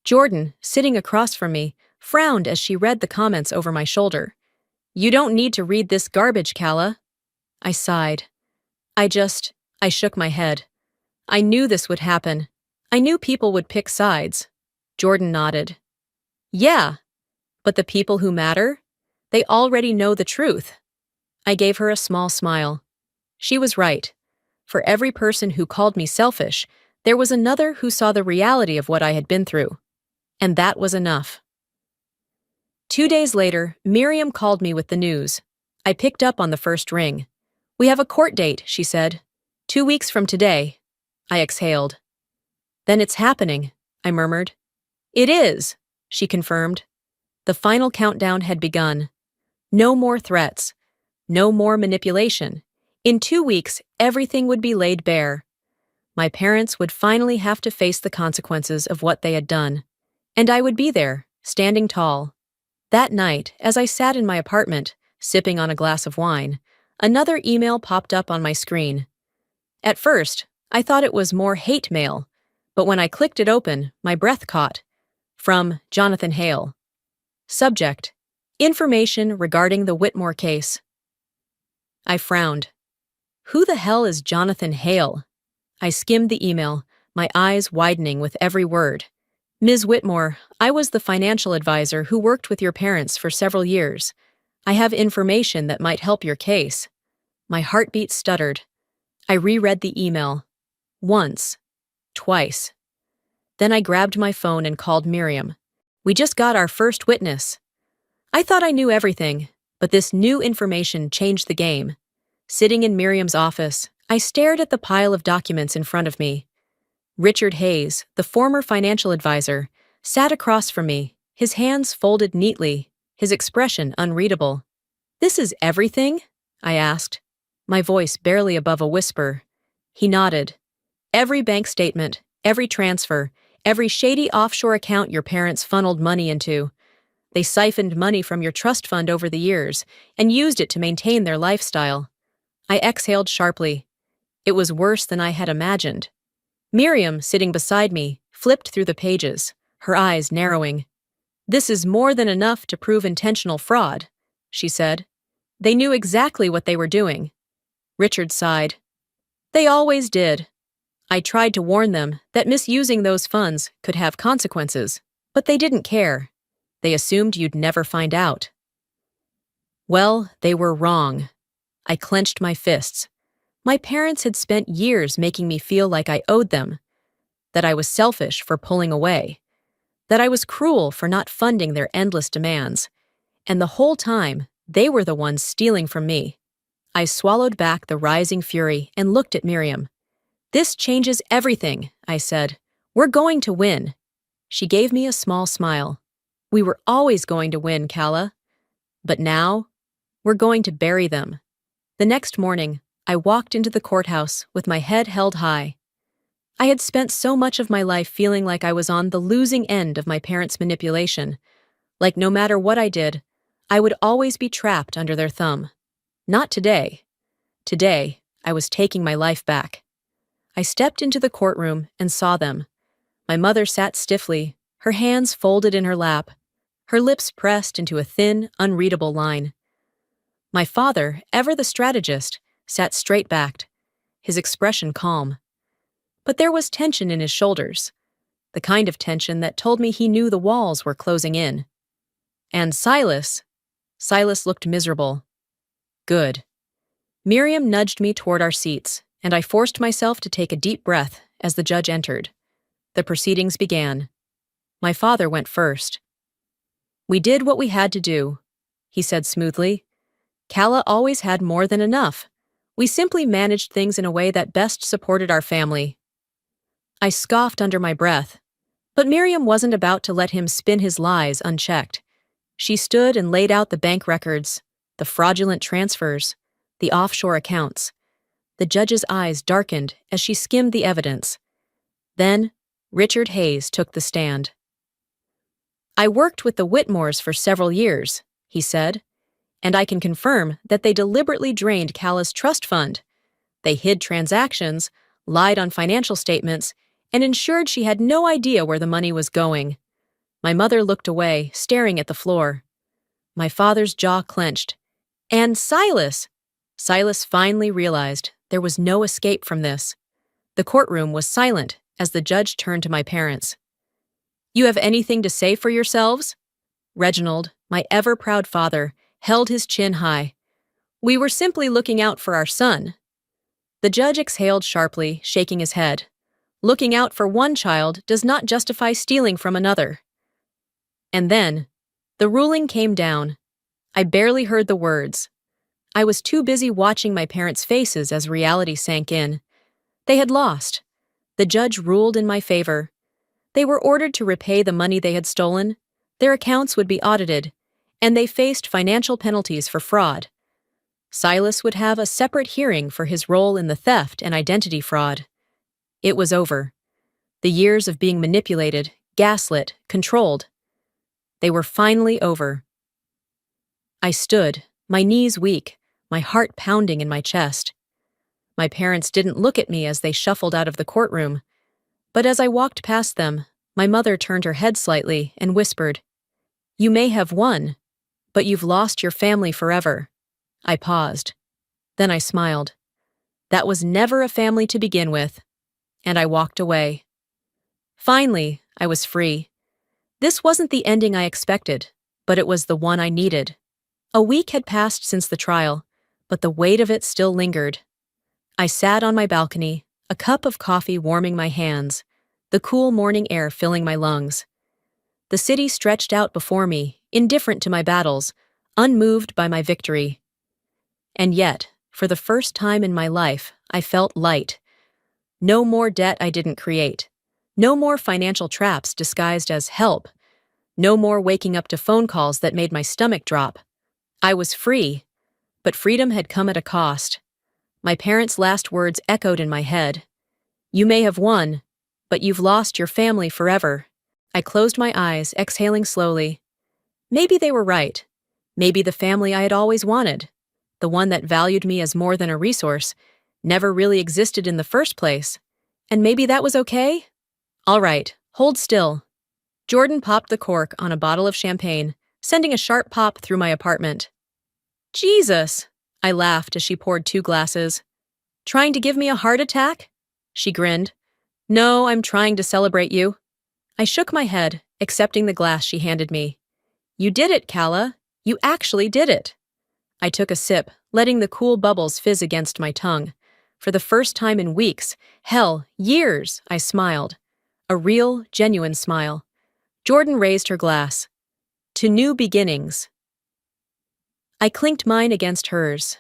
Jordan, sitting across from me, frowned as she read the comments over my shoulder. You don't need to read this garbage, Calla. I sighed. I shook my head. I knew this would happen. I knew people would pick sides. Jordan nodded. Yeah, but the people who matter? They already know the truth. I gave her a small smile. She was right. For every person who called me selfish, there was another who saw the reality of what I had been through. And that was enough. 2 days later, Miriam called me with the news. I picked up on the first ring. We have a court date, she said. 2 weeks from today. I exhaled. Then it's happening, I murmured. It is, she confirmed. The final countdown had begun. No more threats. No more manipulation. In 2 weeks, everything would be laid bare. My parents would finally have to face the consequences of what they had done. And I would be there, standing tall. That night, as I sat in my apartment, sipping on a glass of wine, another email popped up on my screen. At first, I thought it was more hate mail, but when I clicked it open, my breath caught. From Jonathan Hale. Subject: Information regarding the Whitmore case. I frowned. Who the hell is Jonathan Hale? I skimmed the email, my eyes widening with every word. Ms. Whitmore, I was the financial advisor who worked with your parents for several years. I have information that might help your case. My heartbeat stuttered. I reread the email. Once. Twice. Then I grabbed my phone and called Miriam. We just got our first witness. I thought I knew everything, but this new information changed the game. Sitting in Miriam's office, I stared at the pile of documents in front of me. Richard Hayes, the former financial advisor, sat across from me, his hands folded neatly, his expression unreadable. This is everything? I asked, my voice barely above a whisper. He nodded. Every bank statement, every transfer, every shady offshore account your parents funneled money into. They siphoned money from your trust fund over the years and used it to maintain their lifestyle. I exhaled sharply. It was worse than I had imagined. Miriam, sitting beside me, flipped through the pages, her eyes narrowing. This is more than enough to prove intentional fraud, she said. They knew exactly what they were doing. Richard sighed. They always did. I tried to warn them that misusing those funds could have consequences, but they didn't care. They assumed you'd never find out. Well, they were wrong. I clenched my fists. My parents had spent years making me feel like I owed them, that I was selfish for pulling away, that I was cruel for not funding their endless demands, and the whole time, they were the ones stealing from me. I swallowed back the rising fury and looked at Miriam. This changes everything, I said. We're going to win. She gave me a small smile. We were always going to win, Calla. But now, we're going to bury them. The next morning, I walked into the courthouse with my head held high. I had spent so much of my life feeling like I was on the losing end of my parents' manipulation, like no matter what I did, I would always be trapped under their thumb. Not today. Today, I was taking my life back. I stepped into the courtroom and saw them. My mother sat stiffly, her hands folded in her lap, her lips pressed into a thin, unreadable line. My father, ever the strategist, sat straight-backed, his expression calm. But there was tension in his shoulders, the kind of tension that told me he knew the walls were closing in. And Silas looked miserable. Good. Miriam nudged me toward our seats, and I forced myself to take a deep breath as the judge entered. The proceedings began. My father went first. "We did what we had to do," he said smoothly. "Calla always had more than enough. We simply managed things in a way that best supported our family." I scoffed under my breath. But Miriam wasn't about to let him spin his lies unchecked. She stood and laid out the bank records, the fraudulent transfers, the offshore accounts. The judge's eyes darkened as she skimmed the evidence. Then, Richard Hayes took the stand. "I worked with the Whitmores for several years," he said, "and I can confirm that they deliberately drained Calla's trust fund. They hid transactions, lied on financial statements, and ensured she had no idea where the money was going." My mother looked away, staring at the floor. My father's jaw clenched. "And Silas!" Silas finally realized there was no escape from this. The courtroom was silent as the judge turned to my parents. "You have anything to say for yourselves?" Reginald, my ever-proud father, held his chin high. "We were simply looking out for our son." The judge exhaled sharply, shaking his head. "Looking out for one child does not justify stealing from another." And then, the ruling came down. I barely heard the words. I was too busy watching my parents' faces as reality sank in. They had lost. The judge ruled in my favor. They were ordered to repay the money they had stolen, their accounts would be audited, and they faced financial penalties for fraud. Silas would have a separate hearing for his role in the theft and identity fraud. It was over. The years of being manipulated, gaslit, controlled. They were finally over. I stood, my knees weak, my heart pounding in my chest. My parents didn't look at me as they shuffled out of the courtroom, but as I walked past them, my mother turned her head slightly and whispered, "You may have won, but you've lost your family forever." I paused. Then I smiled. That was never a family to begin with, and I walked away. Finally, I was free. This wasn't the ending I expected, but it was the one I needed. A week had passed since the trial, but the weight of it still lingered. I sat on my balcony, a cup of coffee warming my hands, the cool morning air filling my lungs. The city stretched out before me, indifferent to my battles, unmoved by my victory. And yet, for the first time in my life, I felt light. No more debt I didn't create. No more financial traps disguised as help. No more waking up to phone calls that made my stomach drop. I was free, but freedom had come at a cost. My parents' last words echoed in my head. "You may have won, but you've lost your family forever." I closed my eyes, exhaling slowly. Maybe they were right. Maybe the family I had always wanted, the one that valued me as more than a resource, never really existed in the first place. And maybe that was okay? "All right, hold still." Jordan popped the cork on a bottle of champagne, sending a sharp pop through my apartment. "Jesus!" I laughed as she poured 2 glasses. "Trying to give me a heart attack?" She grinned. "No, I'm trying to celebrate you." I shook my head, accepting the glass she handed me. "You did it, Calla. You actually did it." I took a sip, letting the cool bubbles fizz against my tongue. For the first time in weeks, hell, years, I smiled. A real, genuine smile. Jordan raised her glass. "To new beginnings." I clinked mine against hers.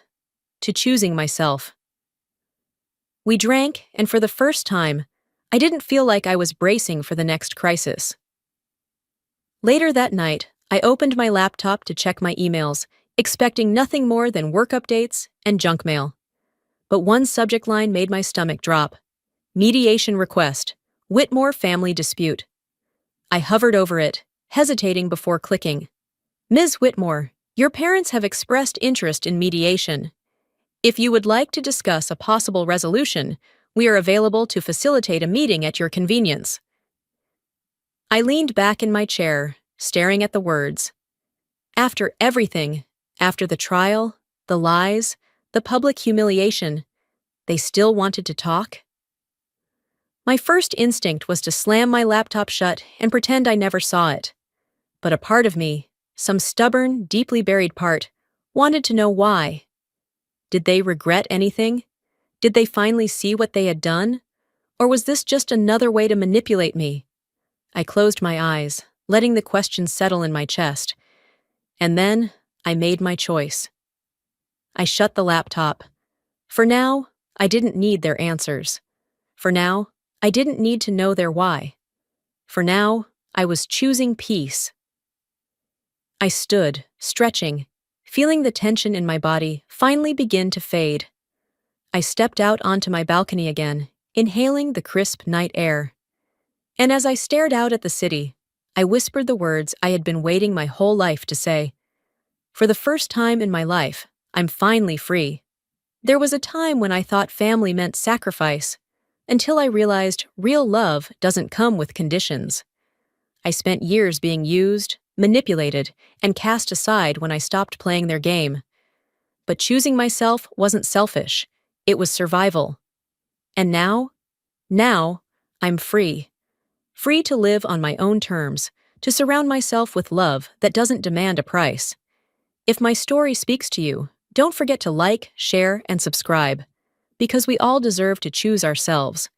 To choosing myself. We drank, and for the first time, I didn't feel like I was bracing for the next crisis. Later that night, I opened my laptop to check my emails, expecting nothing more than work updates and junk mail. But one subject line made my stomach drop. Mediation request. Whitmore family dispute. I hovered over it, hesitating before clicking. "Ms. Whitmore, your parents have expressed interest in mediation. If you would like to discuss a possible resolution, we are available to facilitate a meeting at your convenience." I leaned back in my chair, staring at the words. After everything, after the trial, the lies, the public humiliation, they still wanted to talk? My first instinct was to slam my laptop shut and pretend I never saw it. But a part of me, some stubborn, deeply buried part, wanted to know why. Did they regret anything? Did they finally see what they had done? Or was this just another way to manipulate me? I closed my eyes, letting the questions settle in my chest. And then, I made my choice. I shut the laptop. For now, I didn't need their answers. For now, I didn't need to know their why. For now, I was choosing peace. I stood, stretching, feeling the tension in my body finally begin to fade. I stepped out onto my balcony again, inhaling the crisp night air. And as I stared out at the city, I whispered the words I had been waiting my whole life to say. For the first time in my life, I'm finally free. There was a time when I thought family meant sacrifice, until I realized real love doesn't come with conditions. I spent years being used, manipulated, and cast aside when I stopped playing their game. But choosing myself wasn't selfish, it was survival. And now, I'm free. Free to live on my own terms, to surround myself with love that doesn't demand a price. If my story speaks to you, don't forget to like, share, and subscribe, because we all deserve to choose ourselves.